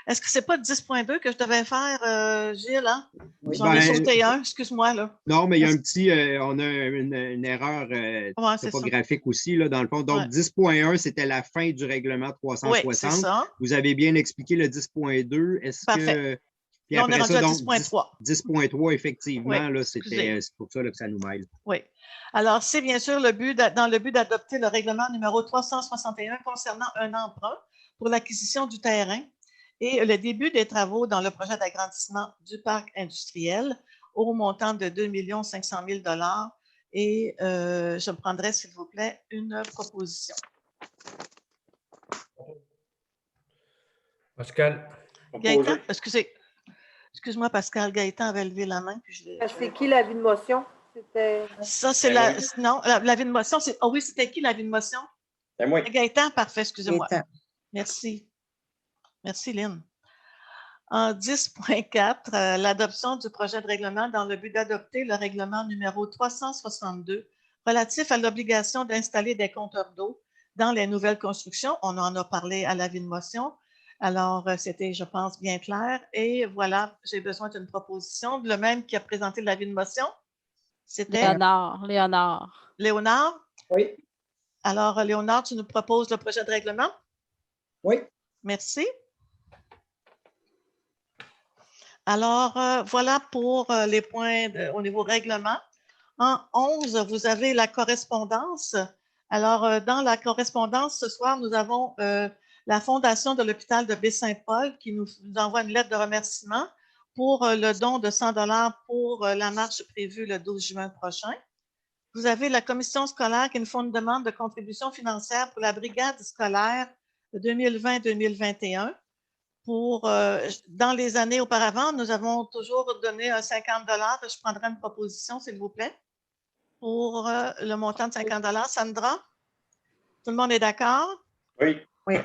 Est-ce que ce n'est pas 10.2 que je devais faire, Gilles? Hein? Oui. J'en ai sauté un, excuse-moi, là. Non, mais il y a un petit, on a une erreur topographique aussi, là, dans le fond. Donc, 10.1, c'était la fin du règlement 360. Oui, c'est ça. Vous avez bien expliqué le 10.2. Est-ce que. Puis là, on est rendu ça, à donc, 10.3. 10.3, effectivement, oui, là, c'est pour ça là, que ça nous mêle. Oui. Alors, c'est bien sûr dans le but d'adopter le règlement numéro 361 concernant un emprunt pour l'acquisition du terrain et le début des travaux dans le projet d'agrandissement du parc industriel au montant de 2 500 000 $. Et je prendrai, s'il vous plaît, une proposition. Pascal. Gaëtan, excuse-moi, Pascal, Gaëtan avait levé la main. C'est qui l'avis de motion? Ça, c'est non, l'avis de motion, c'est. Ah oui, c'était qui l'avis de motion? C'est moi. Gaëtan, parfait, excusez-moi. Gaëtan. Merci. Merci, Lynn. En 10.4, l'adoption du projet de règlement dans le but d'adopter le règlement numéro 362 relatif à l'obligation d'installer des compteurs d'eau dans les nouvelles constructions. On en a parlé à l'avis de motion. Alors, c'était, je pense, bien clair. Et voilà, j'ai besoin d'une proposition. Le même qui a présenté l'avis de motion, c'était… Léonard. Léonard? Oui. Alors, Léonard, tu nous proposes le projet de règlement? Oui. Merci. Alors, voilà pour les points au niveau règlement. En 11, vous avez la correspondance. Alors, dans la correspondance, ce soir, nous avons la Fondation de l'hôpital de Baie-Saint-Paul qui nous envoie une lettre de remerciement pour le don de 100 $ pour la marche prévue le 12 juin prochain. Vous avez la commission scolaire qui nous font une demande de contribution financière pour la brigade scolaire 2020-2021. Dans les années auparavant, nous avons toujours donné 50 $. Je prendrai une proposition, s'il vous plaît, pour le montant de 50 $. Sandra? Tout le monde est d'accord? Oui. Oui.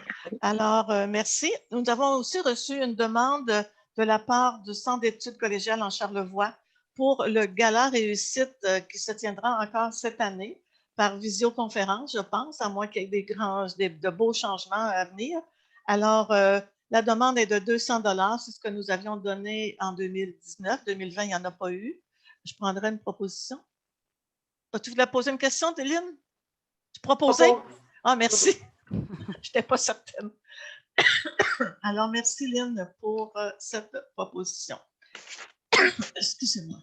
Alors, merci. Nous avons aussi reçu une demande de la part du Centre d'études collégiales en Charlevoix pour le gala réussite qui se tiendra encore cette année par visioconférence, je pense, à moins qu'il y ait de beaux changements à venir. Alors, la demande est de 200 $. C'est ce que nous avions donné en 2019. 2020, il n'y en a pas eu. Je prendrai une proposition. Tu voulais poser une question, Téline? Tu proposais? Ah, merci. Je n'étais pas certaine. Alors, merci, Lynn, pour cette proposition. Excusez-moi.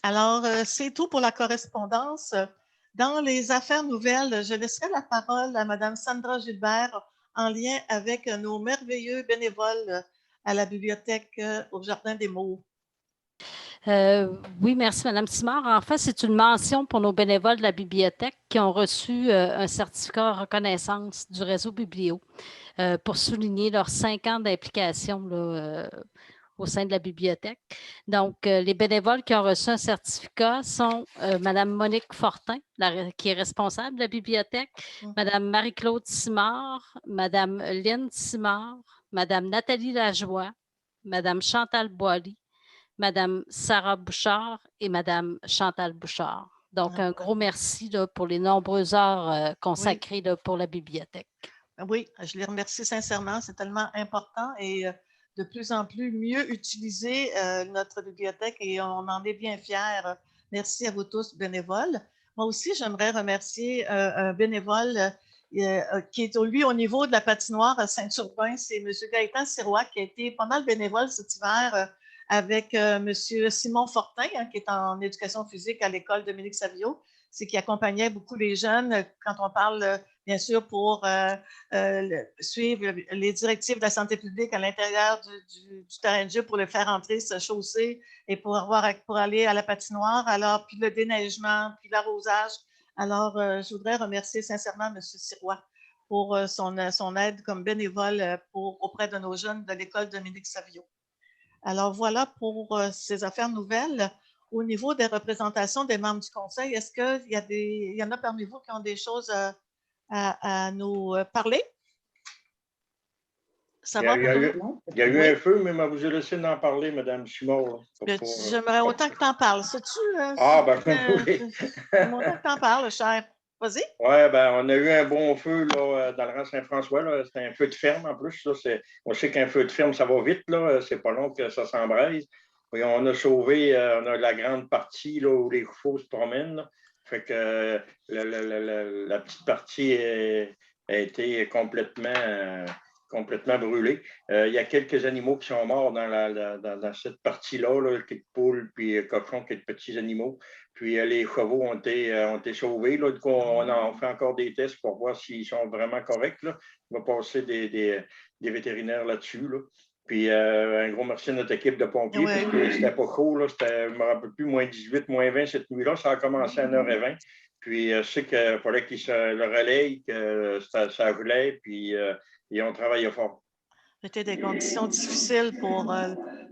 Alors, c'est tout pour la correspondance. Dans les affaires nouvelles, je laisserai la parole à Mme Sandra Gilbert en lien avec nos merveilleux bénévoles à la bibliothèque au Jardin des Mots. Oui, merci, Mme Simard. En fait, c'est une mention pour nos bénévoles de la bibliothèque qui ont reçu un certificat de reconnaissance du réseau Biblio pour souligner leurs 5 ans d'implication au sein de la bibliothèque. Donc, les bénévoles qui ont reçu un certificat sont Mme Monique Fortin, qui est responsable de la bibliothèque, Mme Marie-Claude Simard, Mme Lynne Simard, Mme Nathalie Lajoie, Mme Chantal Boily, Mme Sarah Bouchard et Mme Chantal Bouchard. Donc, un gros merci là, pour les nombreuses heures consacrées là, pour la bibliothèque. Oui, je les remercie sincèrement. C'est tellement important et de plus en plus mieux utiliser notre bibliothèque et on en est bien fiers. Merci à vous tous, bénévoles. Moi aussi, j'aimerais remercier un bénévole qui est, lui, au niveau de la patinoire à Saint-Urbain. C'est M. Gaëtan Sirois qui a été pas mal bénévole cet hiver avec M. Simon Fortin, qui est en éducation physique à l'école Dominique Savio. C'est qui accompagnait beaucoup les jeunes quand on parle, bien sûr, pour suivre les directives de la santé publique à l'intérieur du terrain de jeu pour le faire entrer, se chausser et pour aller à la patinoire. Alors, puis le déneigement, puis l'arrosage. Alors, je voudrais remercier sincèrement M. Sirois pour son aide comme bénévole auprès de nos jeunes de l'école Dominique Savio. Alors, voilà pour ces affaires nouvelles. Au niveau des représentations des membres du conseil, est-ce qu'il y en a parmi vous qui ont des choses à nous parler? Il y a eu un feu, mais vous ai laissé en parler, Mme Simard. J'aimerais autant que tu en parles. Sais-tu? Oui. Autant que tu en parles, cher. Vas-y. Oui, on a eu un bon feu là, dans le rang Saint-François. C'était un feu de ferme en plus. Là. On sait qu'un feu de ferme, ça va vite. C'est pas long que ça s'embraise. Et on a sauvé la grande partie là, où les chevaux se promènent. Là. Fait que la petite partie a été complètement brûlée. Il y a quelques animaux qui sont morts dans cette partie-là, là, quelques poules, puis cochons, quelques petits animaux. Puis les chevaux ont été sauvés. Là. Du coup, on fait encore des tests pour voir s'ils sont vraiment corrects. Là. On va passer des vétérinaires là-dessus. Là. Puis un gros merci à notre équipe de pompiers, parce que c'était pas chaud. Là. C'était, je ne me rappelle plus, moins 18, moins 20 cette nuit-là. Ça a commencé à 9h20. Puis je sais qu'il fallait qu'ils se le relayent, que ça roulait, puis ils ont travaillé fort. C'était des conditions difficiles pour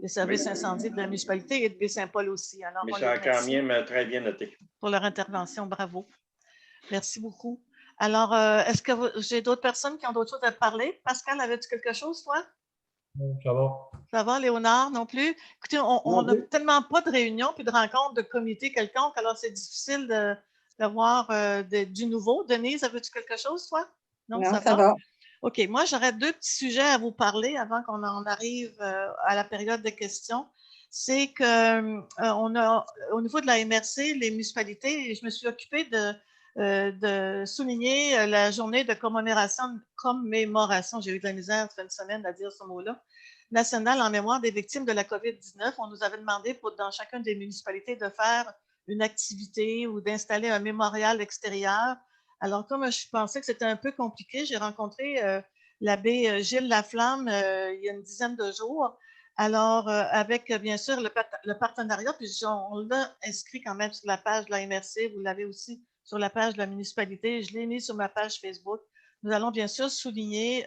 les services incendies de la municipalité et de Baie-Saint-Paul aussi. Alors, mais ça a quand même très bien noté. Pour leur intervention, bravo. Merci beaucoup. Alors, est-ce que j'ai d'autres personnes qui ont d'autres choses à parler? Pascal, avais-tu quelque chose, toi? Ça va. Ça va, Léonard, non plus? Écoutez, on n'a tellement pas de réunions puis de rencontres de comités quelconques, alors c'est difficile d'avoir du nouveau. Denise, avais-tu quelque chose, toi? Non, ça va. OK, moi, j'aurais deux petits sujets à vous parler avant qu'on en arrive à la période de questions. C'est qu'on a, au niveau de la MRC, les municipalités, je me suis occupée de souligner la journée de commémoration, j'ai eu de la misère, ça fait une semaine à dire ce mot-là, nationale en mémoire des victimes de la COVID-19. On nous avait demandé dans chacune des municipalités de faire une activité ou d'installer un mémorial extérieur. Alors, comme je pensais que c'était un peu compliqué, j'ai rencontré l'abbé Gilles Laflamme il y a une dizaine de jours. Alors, avec bien sûr le partenariat, puis on l'a inscrit quand même sur la page de la MRC, vous l'avez aussi sur la page de la municipalité, je l'ai mis sur ma page Facebook. Nous allons bien sûr souligner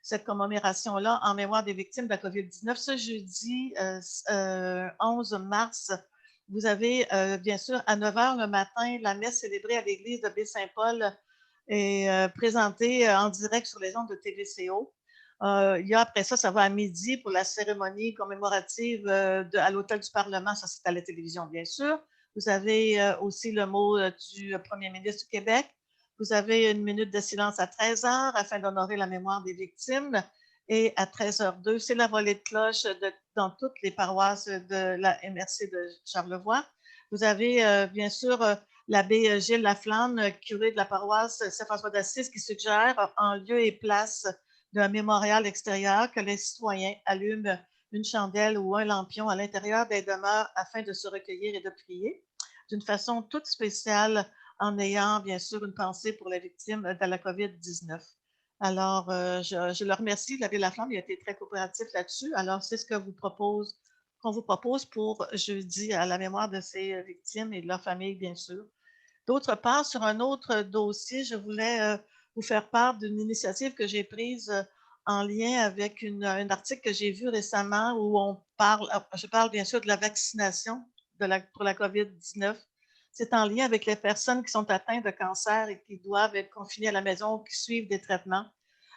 cette commémoration-là en mémoire des victimes de la COVID-19 ce jeudi 11 mars. Vous avez bien sûr à 9h le matin la messe célébrée à l'église de Baie-Saint-Paul et présentée en direct sur les ondes de TVCO. Il y a après ça va à midi pour la cérémonie commémorative à l'Hôtel du Parlement. Ça, c'est à la télévision, bien sûr. Vous avez aussi le mot du premier ministre du Québec. Vous avez une minute de silence à 13h afin d'honorer la mémoire des victimes. Et à 13h02, c'est la volée de cloche dans toutes les paroisses de la MRC de Charlevoix. Vous avez bien sûr l'abbé Gilles Laflamme, curé de la paroisse Saint-François d'Assise, qui suggère en lieu et place d'un mémorial extérieur que les citoyens allument une chandelle ou un lampion à l'intérieur des demeures afin de se recueillir et de prier d'une façon toute spéciale en ayant bien sûr une pensée pour les victimes de la COVID-19. Alors, je le remercie, l'abbé Laflamme, il a été très coopératif là-dessus. Alors, c'est ce qu'on vous propose pour jeudi à la mémoire de ces victimes et de leurs familles, bien sûr. D'autre part, sur un autre dossier, je voulais vous faire part d'une initiative que j'ai prise en lien avec un article que j'ai vu récemment où je parle bien sûr de la vaccination pour la COVID-19. C'est en lien avec les personnes qui sont atteintes de cancer et qui doivent être confinées à la maison ou qui suivent des traitements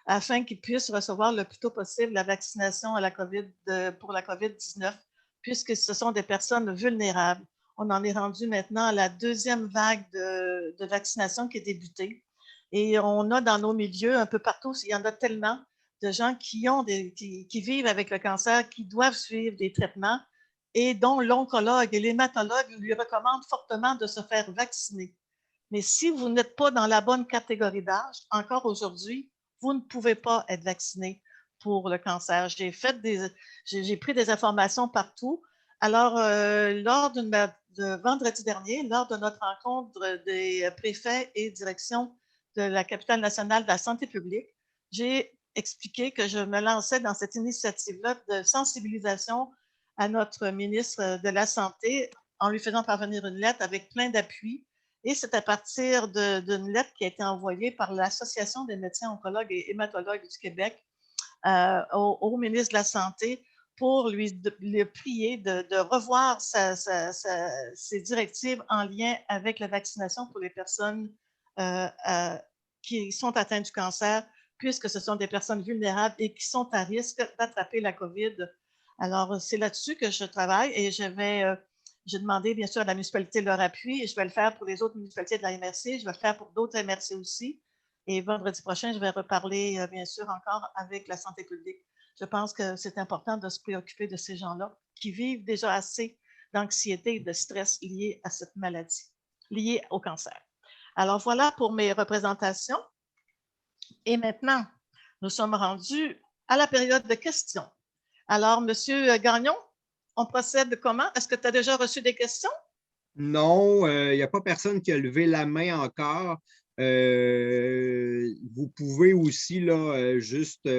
afin qu'ils puissent recevoir le plus tôt possible la vaccination pour la COVID-19, puisque ce sont des personnes vulnérables. On en est rendu maintenant à la deuxième vague de vaccination qui est débutée. Et on a dans nos milieux, un peu partout, il y en a tellement de gens qui vivent avec le cancer, qui doivent suivre des traitements et dont l'oncologue et l'hématologue lui recommandent fortement de se faire vacciner. Mais si vous n'êtes pas dans la bonne catégorie d'âge, encore aujourd'hui, vous ne pouvez pas être vacciné pour le cancer. J'ai pris des informations partout. Alors, vendredi dernier, lors de notre rencontre des préfets et directions de la capitale nationale de la santé publique, j'ai expliqué que je me lançais dans cette initiative-là de sensibilisation à notre ministre de la Santé en lui faisant parvenir une lettre avec plein d'appuis. Et c'est à partir d'une lettre qui a été envoyée par l'Association des médecins oncologues et hématologues du Québec au ministre de la Santé pour le prier de revoir ses directives en lien avec la vaccination pour les personnes qui sont atteintes du cancer, puisque ce sont des personnes vulnérables et qui sont à risque d'attraper la COVID. Alors, c'est là-dessus que je travaille et j'ai demandé, bien sûr, à la municipalité leur appui et je vais le faire pour les autres municipalités de la MRC. Je vais le faire pour d'autres MRC aussi. Et vendredi prochain, je vais reparler, bien sûr, encore avec la santé publique. Je pense que c'est important de se préoccuper de ces gens-là qui vivent déjà assez d'anxiété et de stress liés à cette maladie, liée au cancer. Alors, voilà pour mes représentations. Et maintenant, nous sommes rendus à la période de questions. Alors, Monsieur Gagnon, on procède comment? Est-ce que tu as déjà reçu des questions? Non, il n'y a pas personne qui a levé la main encore. Vous pouvez aussi là, juste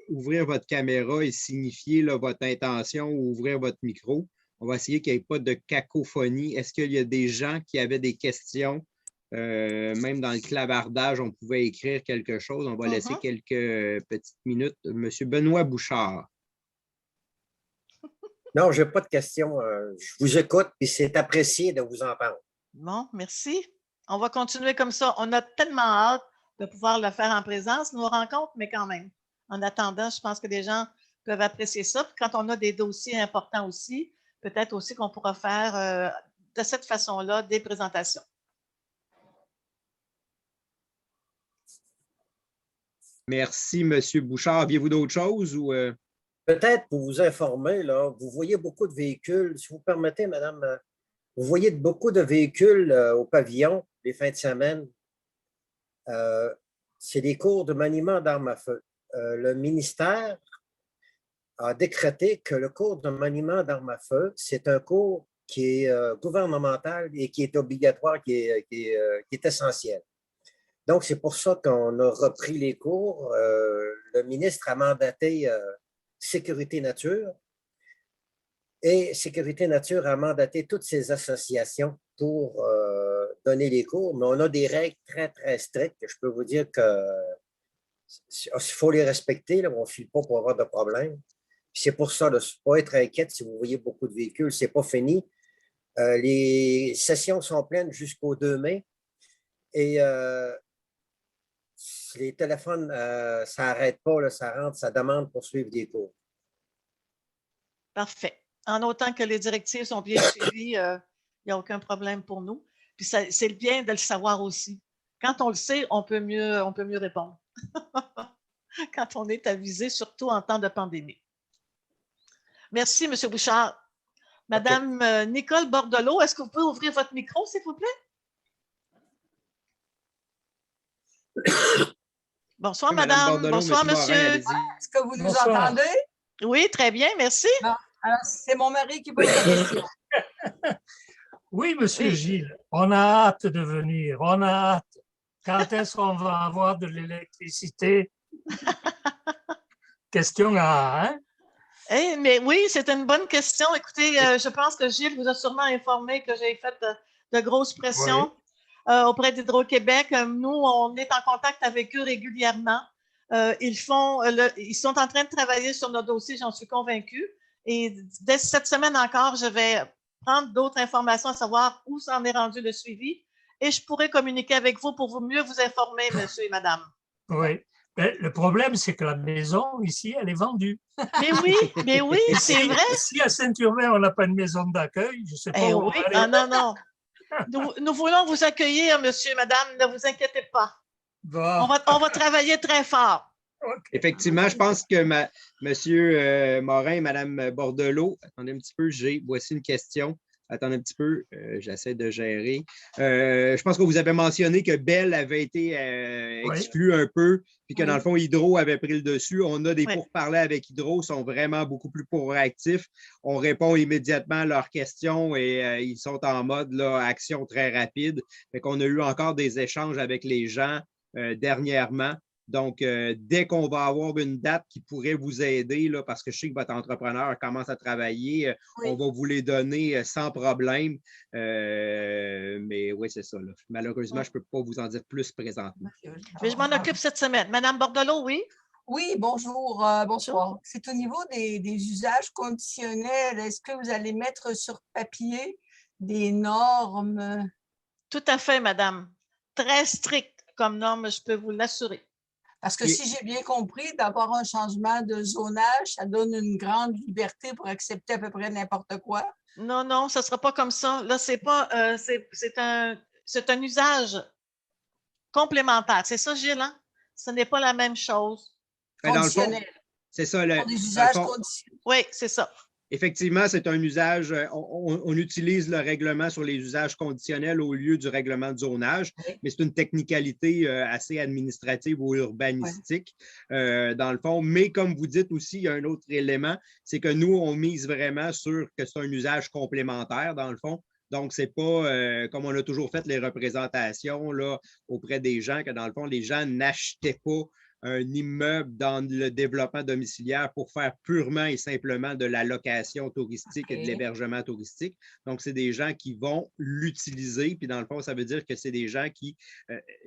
ouvrir votre caméra et signifier là, votre intention ou ouvrir votre micro. On va essayer qu'il n'y ait pas de cacophonie. Est-ce qu'il y a des gens qui avaient des questions? Même dans le clavardage, on pouvait écrire quelque chose. On va laisser quelques petites minutes. Monsieur Benoît Bouchard. Non, je n'ai pas de questions. Je vous écoute, puis c'est apprécié de vous entendre. Bon, merci. On va continuer comme ça. On a tellement hâte de pouvoir le faire en présence, nos rencontres, mais quand même. En attendant, je pense que les gens peuvent apprécier ça. Puis quand on a des dossiers importants aussi, peut-être aussi qu'on pourra faire de cette façon-là des présentations. Merci, M. Bouchard. Aviez-vous d'autres choses? Ou Peut-être pour vous informer, là, vous voyez beaucoup de véhicules. Si vous permettez, madame, vous voyez beaucoup de véhicules au pavillon les fins de semaine. C'est des cours de maniement d'armes à feu. Le ministère a décrété que le cours de maniement d'armes à feu, c'est un cours qui est gouvernemental et qui est obligatoire, qui est essentiel. Donc, c'est pour ça qu'on a repris les cours. Le ministre a mandaté Sécurité Nature et Sécurité Nature a mandaté toutes ces associations pour donner les cours, mais on a des règles très, très strictes. Je peux vous dire qu'il faut les respecter, là, on ne file pas pour avoir de problème. C'est pour ça, il ne faut pas être inquiète si vous voyez beaucoup de véhicules, ce n'est pas fini. Les sessions sont pleines jusqu'au 2 mai et les téléphones, ça n'arrête pas, là, ça rentre, ça demande pour suivre des cours. Parfait. En autant que les directives sont bien suivies, il n'y a aucun problème pour nous. Puis c'est bien de le savoir aussi. Quand on le sait, on peut mieux répondre. Quand on est avisé, surtout en temps de pandémie. Merci, M. Bouchard. Madame Nicole Bordelot, est-ce que vous pouvez ouvrir votre micro, s'il vous plaît? Bonsoir, oui, madame. Bordelot, bonsoir, monsieur. Est-ce que vous nous entendez? Oui, très bien, merci. Bon, alors, c'est mon mari qui pose la question. Oui, monsieur Gilles, on a hâte de venir, on a hâte. Quand est-ce qu'on va avoir de l'électricité? Question à, hein? Hey, mais oui, c'est une bonne question. Écoutez, je pense que Gilles vous a sûrement informé que j'ai fait de grosses pressions auprès d'Hydro-Québec. Nous, on est en contact avec eux régulièrement. Ils sont en train de travailler sur nos dossiers, j'en suis convaincue. Et dès cette semaine encore, je vais prendre d'autres informations à savoir où s'en est rendu le suivi. Et je pourrai communiquer avec vous pour mieux vous informer, monsieur et madame. Oui. Mais le problème, c'est que la maison, ici, elle est vendue. Mais oui, Et c'est vrai. Si à Saint-Urbain, on n'a pas de maison d'accueil, je ne sais pas où on Oui. va aller. Ah, non. Nous voulons vous accueillir, monsieur et madame. Ne vous inquiétez pas. Bon. On va travailler très fort. OK. Effectivement, je pense que M. Morin et Mme Bordelot, attendez un petit peu, voici une question. Attendez un petit peu, j'essaie de gérer. Je pense que vous avez mentionné que Bell avait été exclu un peu, puis que dans le fond, Hydro avait pris le dessus. On a des pourparlers avec Hydro, ils sont vraiment beaucoup plus proactifs. On répond immédiatement à leurs questions et ils sont en mode là, action très rapide. Fait qu'on a eu encore des échanges avec les gens dernièrement. Donc, dès qu'on va avoir une date qui pourrait vous aider, là, parce que je sais que votre entrepreneur commence à travailler, on va vous les donner sans problème. Mais oui, c'est ça. Là. Malheureusement, je ne peux pas vous en dire plus présentement. Mais je m'en occupe cette semaine. Madame Bordelot, oui? Oui, bonjour, bonsoir. C'est au niveau des usages conditionnels. Est-ce que vous allez mettre sur papier des normes? Tout à fait, madame. Très strict comme norme, je peux vous l'assurer. Parce que si j'ai bien compris, d'avoir un changement de zonage, ça donne une grande liberté pour accepter à peu près n'importe quoi. Non, ça ne sera pas comme ça. Là, c'est un usage complémentaire. C'est ça, Gilles? Hein? Ce n'est pas la même chose. Conditionnel. C'est ça. Des usages conditionnels. Oui, c'est ça. Effectivement, c'est un usage, on utilise le règlement sur les usages conditionnels au lieu du règlement de zonage, mais c'est une technicalité assez administrative ou urbanistique, dans le fond. Mais comme vous dites aussi, il y a un autre élément, c'est que nous, on mise vraiment sur que c'est un usage complémentaire, dans le fond. Donc, ce n'est pas comme on a toujours fait les représentations là, auprès des gens, que dans le fond, les gens n'achetaient pas un immeuble dans le développement domiciliaire pour faire purement et simplement de la location touristique et de l'hébergement touristique. Donc, c'est des gens qui vont l'utiliser. Puis, dans le fond, ça veut dire que c'est des gens qui,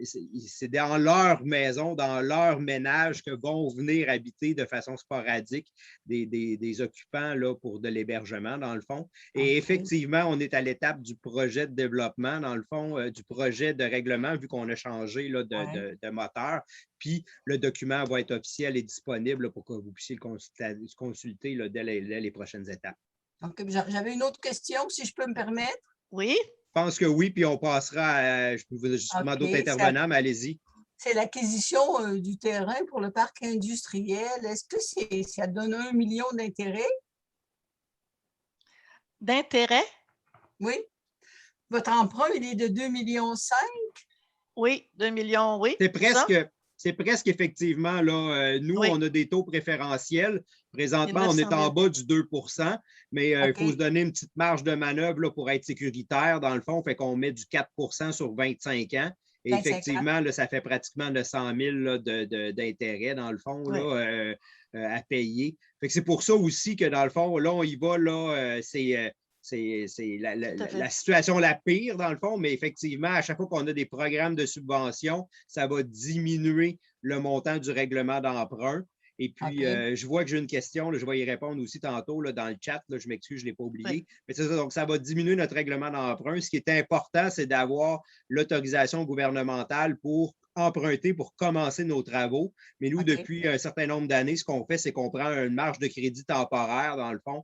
c'est dans leur maison, dans leur ménage que vont venir habiter de façon sporadique des occupants là, pour de l'hébergement, dans le fond. Et effectivement, on est à l'étape du projet de développement, dans le fond, du projet de règlement, vu qu'on a changé là, de moteur. Puis, le document va être officiel et disponible pour que vous puissiez le consulter là, dès les prochaines étapes. Donc, j'avais une autre question, si je peux me permettre. Oui. Je pense que oui, puis on passera à justement d'autres intervenants, mais allez-y. C'est l'acquisition du terrain pour le parc industriel. Est-ce que ça donne 1 million d'intérêts? D'intérêt? Oui. Votre emprunt, il est de 2,5 millions? Oui, 2 millions, oui. C'est presque effectivement, là, nous, on a des taux préférentiels. Présentement, on est en bas du 2 % mais il faut se donner une petite marge de manœuvre là, pour être sécuritaire, dans le fond. Fait qu'on met du 4 % sur 25 ans. Et effectivement, là, ça fait pratiquement 900 000 d'intérêt, dans le fond, là, à payer. Fait que c'est pour ça aussi que, dans le fond, là, on y va, là, c'est la situation la pire, dans le fond, mais effectivement, à chaque fois qu'on a des programmes de subvention, ça va diminuer le montant du règlement d'emprunt. Et puis, je vois que j'ai une question, là, je vais y répondre aussi tantôt là, dans le chat. Là, je m'excuse, je ne l'ai pas oublié. Mais c'est ça, donc ça va diminuer notre règlement d'emprunt. Ce qui est important, c'est d'avoir l'autorisation gouvernementale pour emprunter, pour commencer nos travaux. Mais nous, depuis un certain nombre d'années, ce qu'on fait, c'est qu'on prend une marge de crédit temporaire, dans le fond,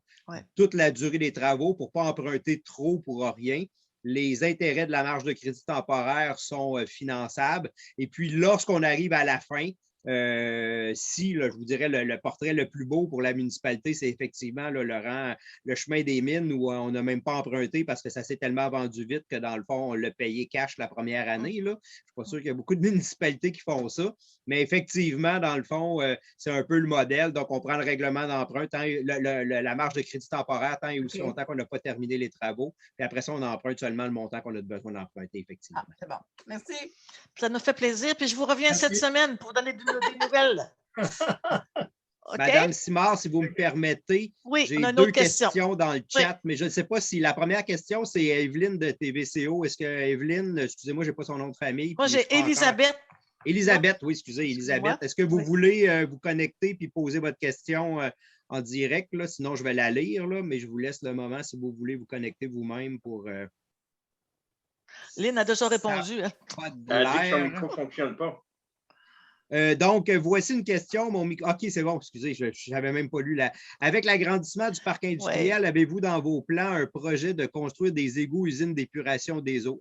toute la durée des travaux pour ne pas emprunter trop pour rien. Les intérêts de la marge de crédit temporaire sont finançables. Et puis, lorsqu'on arrive à la fin, si, là, je vous dirais, le portrait le plus beau pour la municipalité, c'est effectivement là, le chemin des mines où on n'a même pas emprunté parce que ça s'est tellement vendu vite que, dans le fond, on l'a payé cash la première année. Là. Je ne suis pas sûr qu'il y a beaucoup de municipalités qui font ça. Mais effectivement, dans le fond, c'est un peu le modèle. Donc, on prend le règlement d'emprunt, la marge de crédit temporaire, tant et aussi longtemps qu'on n'a pas terminé les travaux. Puis après ça, on emprunte seulement le montant qu'on a besoin d'emprunter, effectivement. Ah, c'est bon. Merci. Ça nous fait plaisir. Puis je vous reviens cette semaine pour donner des nouvelles. Madame Simard, si vous me permettez, j'ai deux questions dans le chat, mais je ne sais pas si la première question, c'est Evelyne de TVCO. Est-ce que Evelyne, excusez-moi, je n'ai pas son nom de famille. Moi, j'ai Elisabeth. Elisabeth, oui, excusez, Excusez-moi. Elisabeth. Est-ce que vous Oui. voulez vous connecter puis poser votre question en direct? Là? Sinon, je vais la lire, là, mais je vous laisse le moment si vous voulez vous connecter vous-même pour. Lynn a déjà Ça répondu. Hein. pas de Elle a dit que son l'air. micro ne fonctionne pas. Donc, voici une question. Mon micro. OK, c'est bon, excusez, je n'avais même pas lu. Avec l'agrandissement du parc industriel, avez-vous dans vos plans un projet de construire des égouts, usines d'épuration des eaux?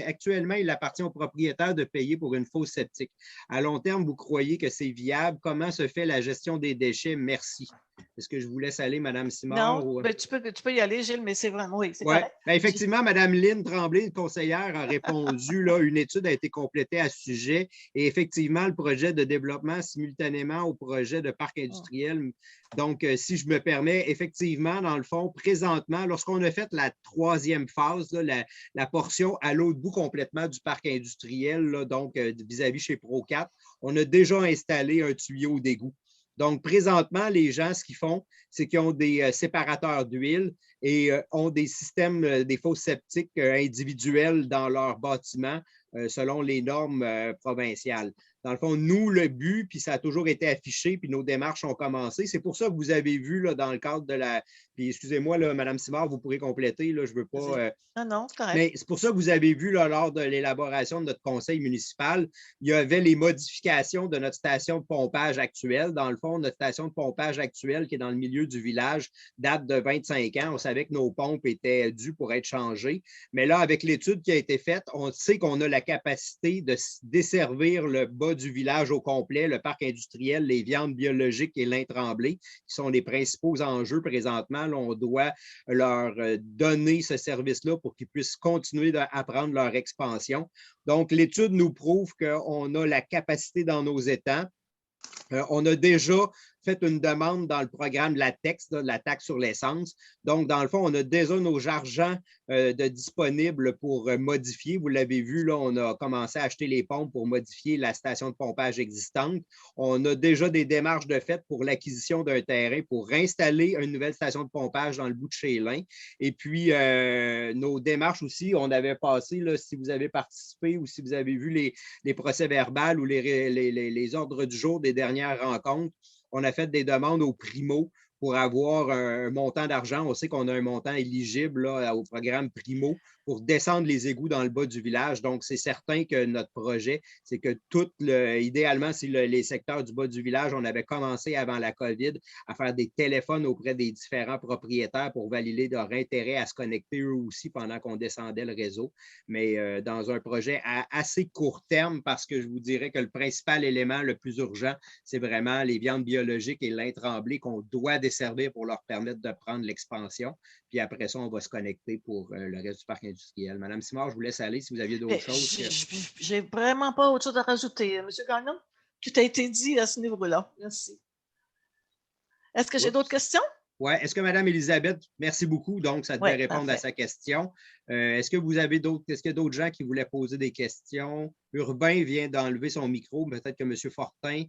Actuellement, il appartient au propriétaire de payer pour une fosse septique. À long terme, vous croyez que c'est viable? Comment se fait la gestion des déchets? Merci. Est-ce que je vous laisse aller, Mme Simard? Non, ben, tu peux y aller, Gilles, mais c'est vraiment, oui, c'est Oui, correct. effectivement, Mme Lynn Tremblay, conseillère, a répondu, là, une étude a été complétée à ce sujet et effectivement, le projet de développement simultanément au projet de parc industriel. Donc, si je me permets, effectivement, dans le fond, présentement, lorsqu'on a fait la troisième phase, là, la portion à l'autre bout complètement du parc industriel, là, donc vis-à-vis chez Pro4, on a déjà installé un tuyau d'égout. Donc, présentement, les gens, ce qu'ils font, c'est qu'ils ont des séparateurs d'huile et ont des systèmes, des fosses septiques individuelles dans leur bâtiment selon les normes provinciales. Dans le fond, nous, le but, puis ça a toujours été affiché, puis nos démarches ont commencé. C'est pour ça que vous avez vu là, dans le cadre de la... Puis excusez-moi, Mme Simard, vous pourrez compléter, là, je ne veux pas... Non, c'est correct. Mais c'est pour ça que vous avez vu là, lors de l'élaboration de notre conseil municipal, il y avait les modifications de notre station de pompage actuelle. Dans le fond, notre station de pompage actuelle qui est dans le milieu du village date de 25 ans. On savait que nos pompes étaient dues pour être changées. Mais là, avec l'étude qui a été faite, on sait qu'on a la capacité de desservir le bas du village au complet, le parc industriel, les viandes biologiques et l'Ain-Tremblay, qui sont les principaux enjeux présentement. Là, on doit leur donner ce service-là pour qu'ils puissent continuer à prendre leur expansion. Donc, l'étude nous prouve qu'on a la capacité dans nos étangs. On a déjà fait une demande dans le programme de la TEX, de la taxe sur l'essence. Donc, dans le fond, on a déjà nos argents de disponibles pour modifier. Vous l'avez vu, là, on a commencé à acheter les pompes pour modifier la station de pompage existante. On a déjà des démarches de fait pour l'acquisition d'un terrain pour installer une nouvelle station de pompage dans le bout de Chélin. Et puis, nos démarches aussi, on avait passé, là, si vous avez participé ou si vous avez vu les procès-verbales ou les ordres du jour des dernières rencontres, on a fait des demandes aux Primo pour avoir un montant d'argent. On sait qu'on a un montant éligible là, au programme Primo pour descendre les égouts dans le bas du village. Donc, c'est certain que notre projet, c'est que idéalement, si les secteurs du bas du village, on avait commencé avant la COVID à faire des téléphones auprès des différents propriétaires pour valider leur intérêt à se connecter eux aussi pendant qu'on descendait le réseau. Mais dans un projet à assez court terme, parce que je vous dirais que le principal élément le plus urgent, c'est vraiment les viandes biologiques et l'Ain-Tremblay qu'on doit desservir pour leur permettre de prendre l'expansion. Puis après ça, on va se connecter pour le reste du parc industriel. Madame Simard, je vous laisse aller si vous aviez d'autres choses. J'ai vraiment pas autre chose à rajouter. Monsieur Gagnon, tout a été dit à ce niveau-là. Merci. Est-ce que j'ai d'autres questions? Oui. Est-ce que Mme Elisabeth, merci beaucoup, donc ça devait répondre à sa question. Est-ce que vous avez est-ce qu'il y a d'autres gens qui voulaient poser des questions? Urbain vient d'enlever son micro, peut-être que M. Fortin.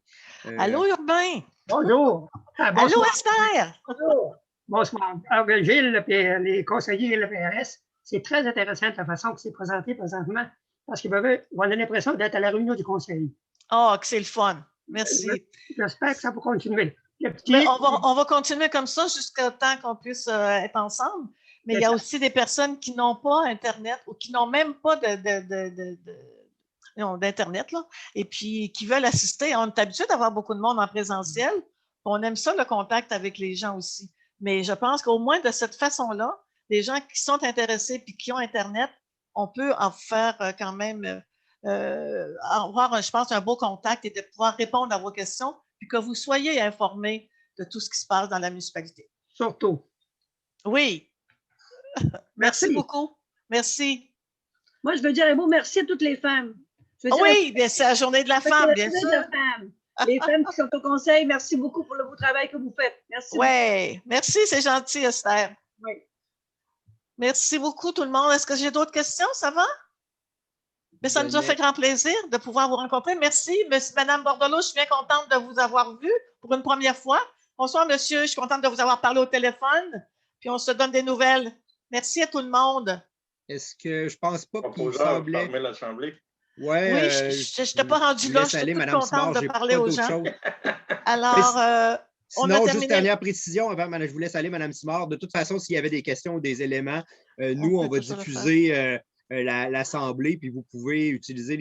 Allô, Urbain? Bonjour. Allô, Esther? Bonjour. Bonsoir. Alors, Gilles, les conseillers LPRS, c'est très intéressant la façon que c'est présenté présentement, parce qu'on a l'impression d'être à la réunion du conseil. Oh, que c'est le fun. Merci. J'espère que ça va continuer. On va continuer comme ça jusqu'à temps qu'on puisse être ensemble. Mais il y a aussi des personnes qui n'ont pas Internet ou qui n'ont même pas d'Internet, là, et puis qui veulent assister. On est habitué d'avoir beaucoup de monde en présentiel. On aime ça, le contact avec les gens aussi. Mais je pense qu'au moins de cette façon-là, les gens qui sont intéressés et qui ont Internet, on peut en faire quand même avoir, je pense, un beau contact et de pouvoir répondre à vos questions, puis que vous soyez informés de tout ce qui se passe dans la municipalité. Surtout. Oui. Merci beaucoup. Merci. Moi, je veux dire un mot merci à toutes les femmes. Oui, c'est la journée de la femme, bien sûr. Les femmes qui sont au conseil, merci beaucoup pour le beau travail que vous faites. Merci. Oui, merci, c'est gentil, Esther. Oui. Merci beaucoup, tout le monde. Est-ce que j'ai d'autres questions? Ça va? Mais ça nous a fait grand plaisir de pouvoir vous rencontrer. Merci, Madame Bordelot. Je suis bien contente de vous avoir vu pour une première fois. Bonsoir, monsieur. Je suis contente de vous avoir parlé au téléphone. Puis on se donne des nouvelles. Merci à tout le monde. Est-ce que je ne pense pas qu'il semblait... semblait... Ouais, Oui, je n'étais pas rendue là. Je suis toute contente de parler aux gens. Alors, on a Sinon, juste terminé. dernière précision avant, je vous laisse aller, Mme Simard. De toute façon, s'il y avait des questions ou des éléments, nous, on va diffuser l'Assemblée, puis vous pouvez utiliser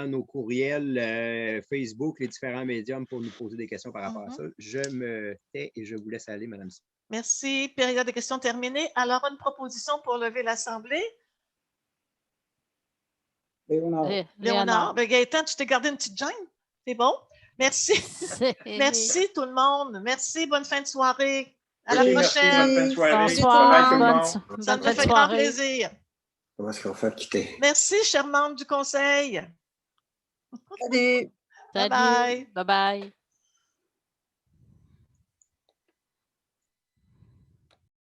nos courriels, Facebook, les différents médiums pour nous poser des questions par rapport à ça. Je me tais et je vous laisse aller, Mme Simard. Merci. Période de questions terminée. Alors, une proposition pour lever l'Assemblée? Léonard. Ben, Gaëtan, tu t'es gardé une petite gêne? C'est bon? Merci. Merci tout le monde. Merci. Bonne fin de soirée. À la prochaine. Bonne fin de soirée. Bonsoir. Ça me fait grand plaisir. Comment est-ce qu'on fait quitter? Merci, chers membres du conseil. Salut. Salut. Bye bye.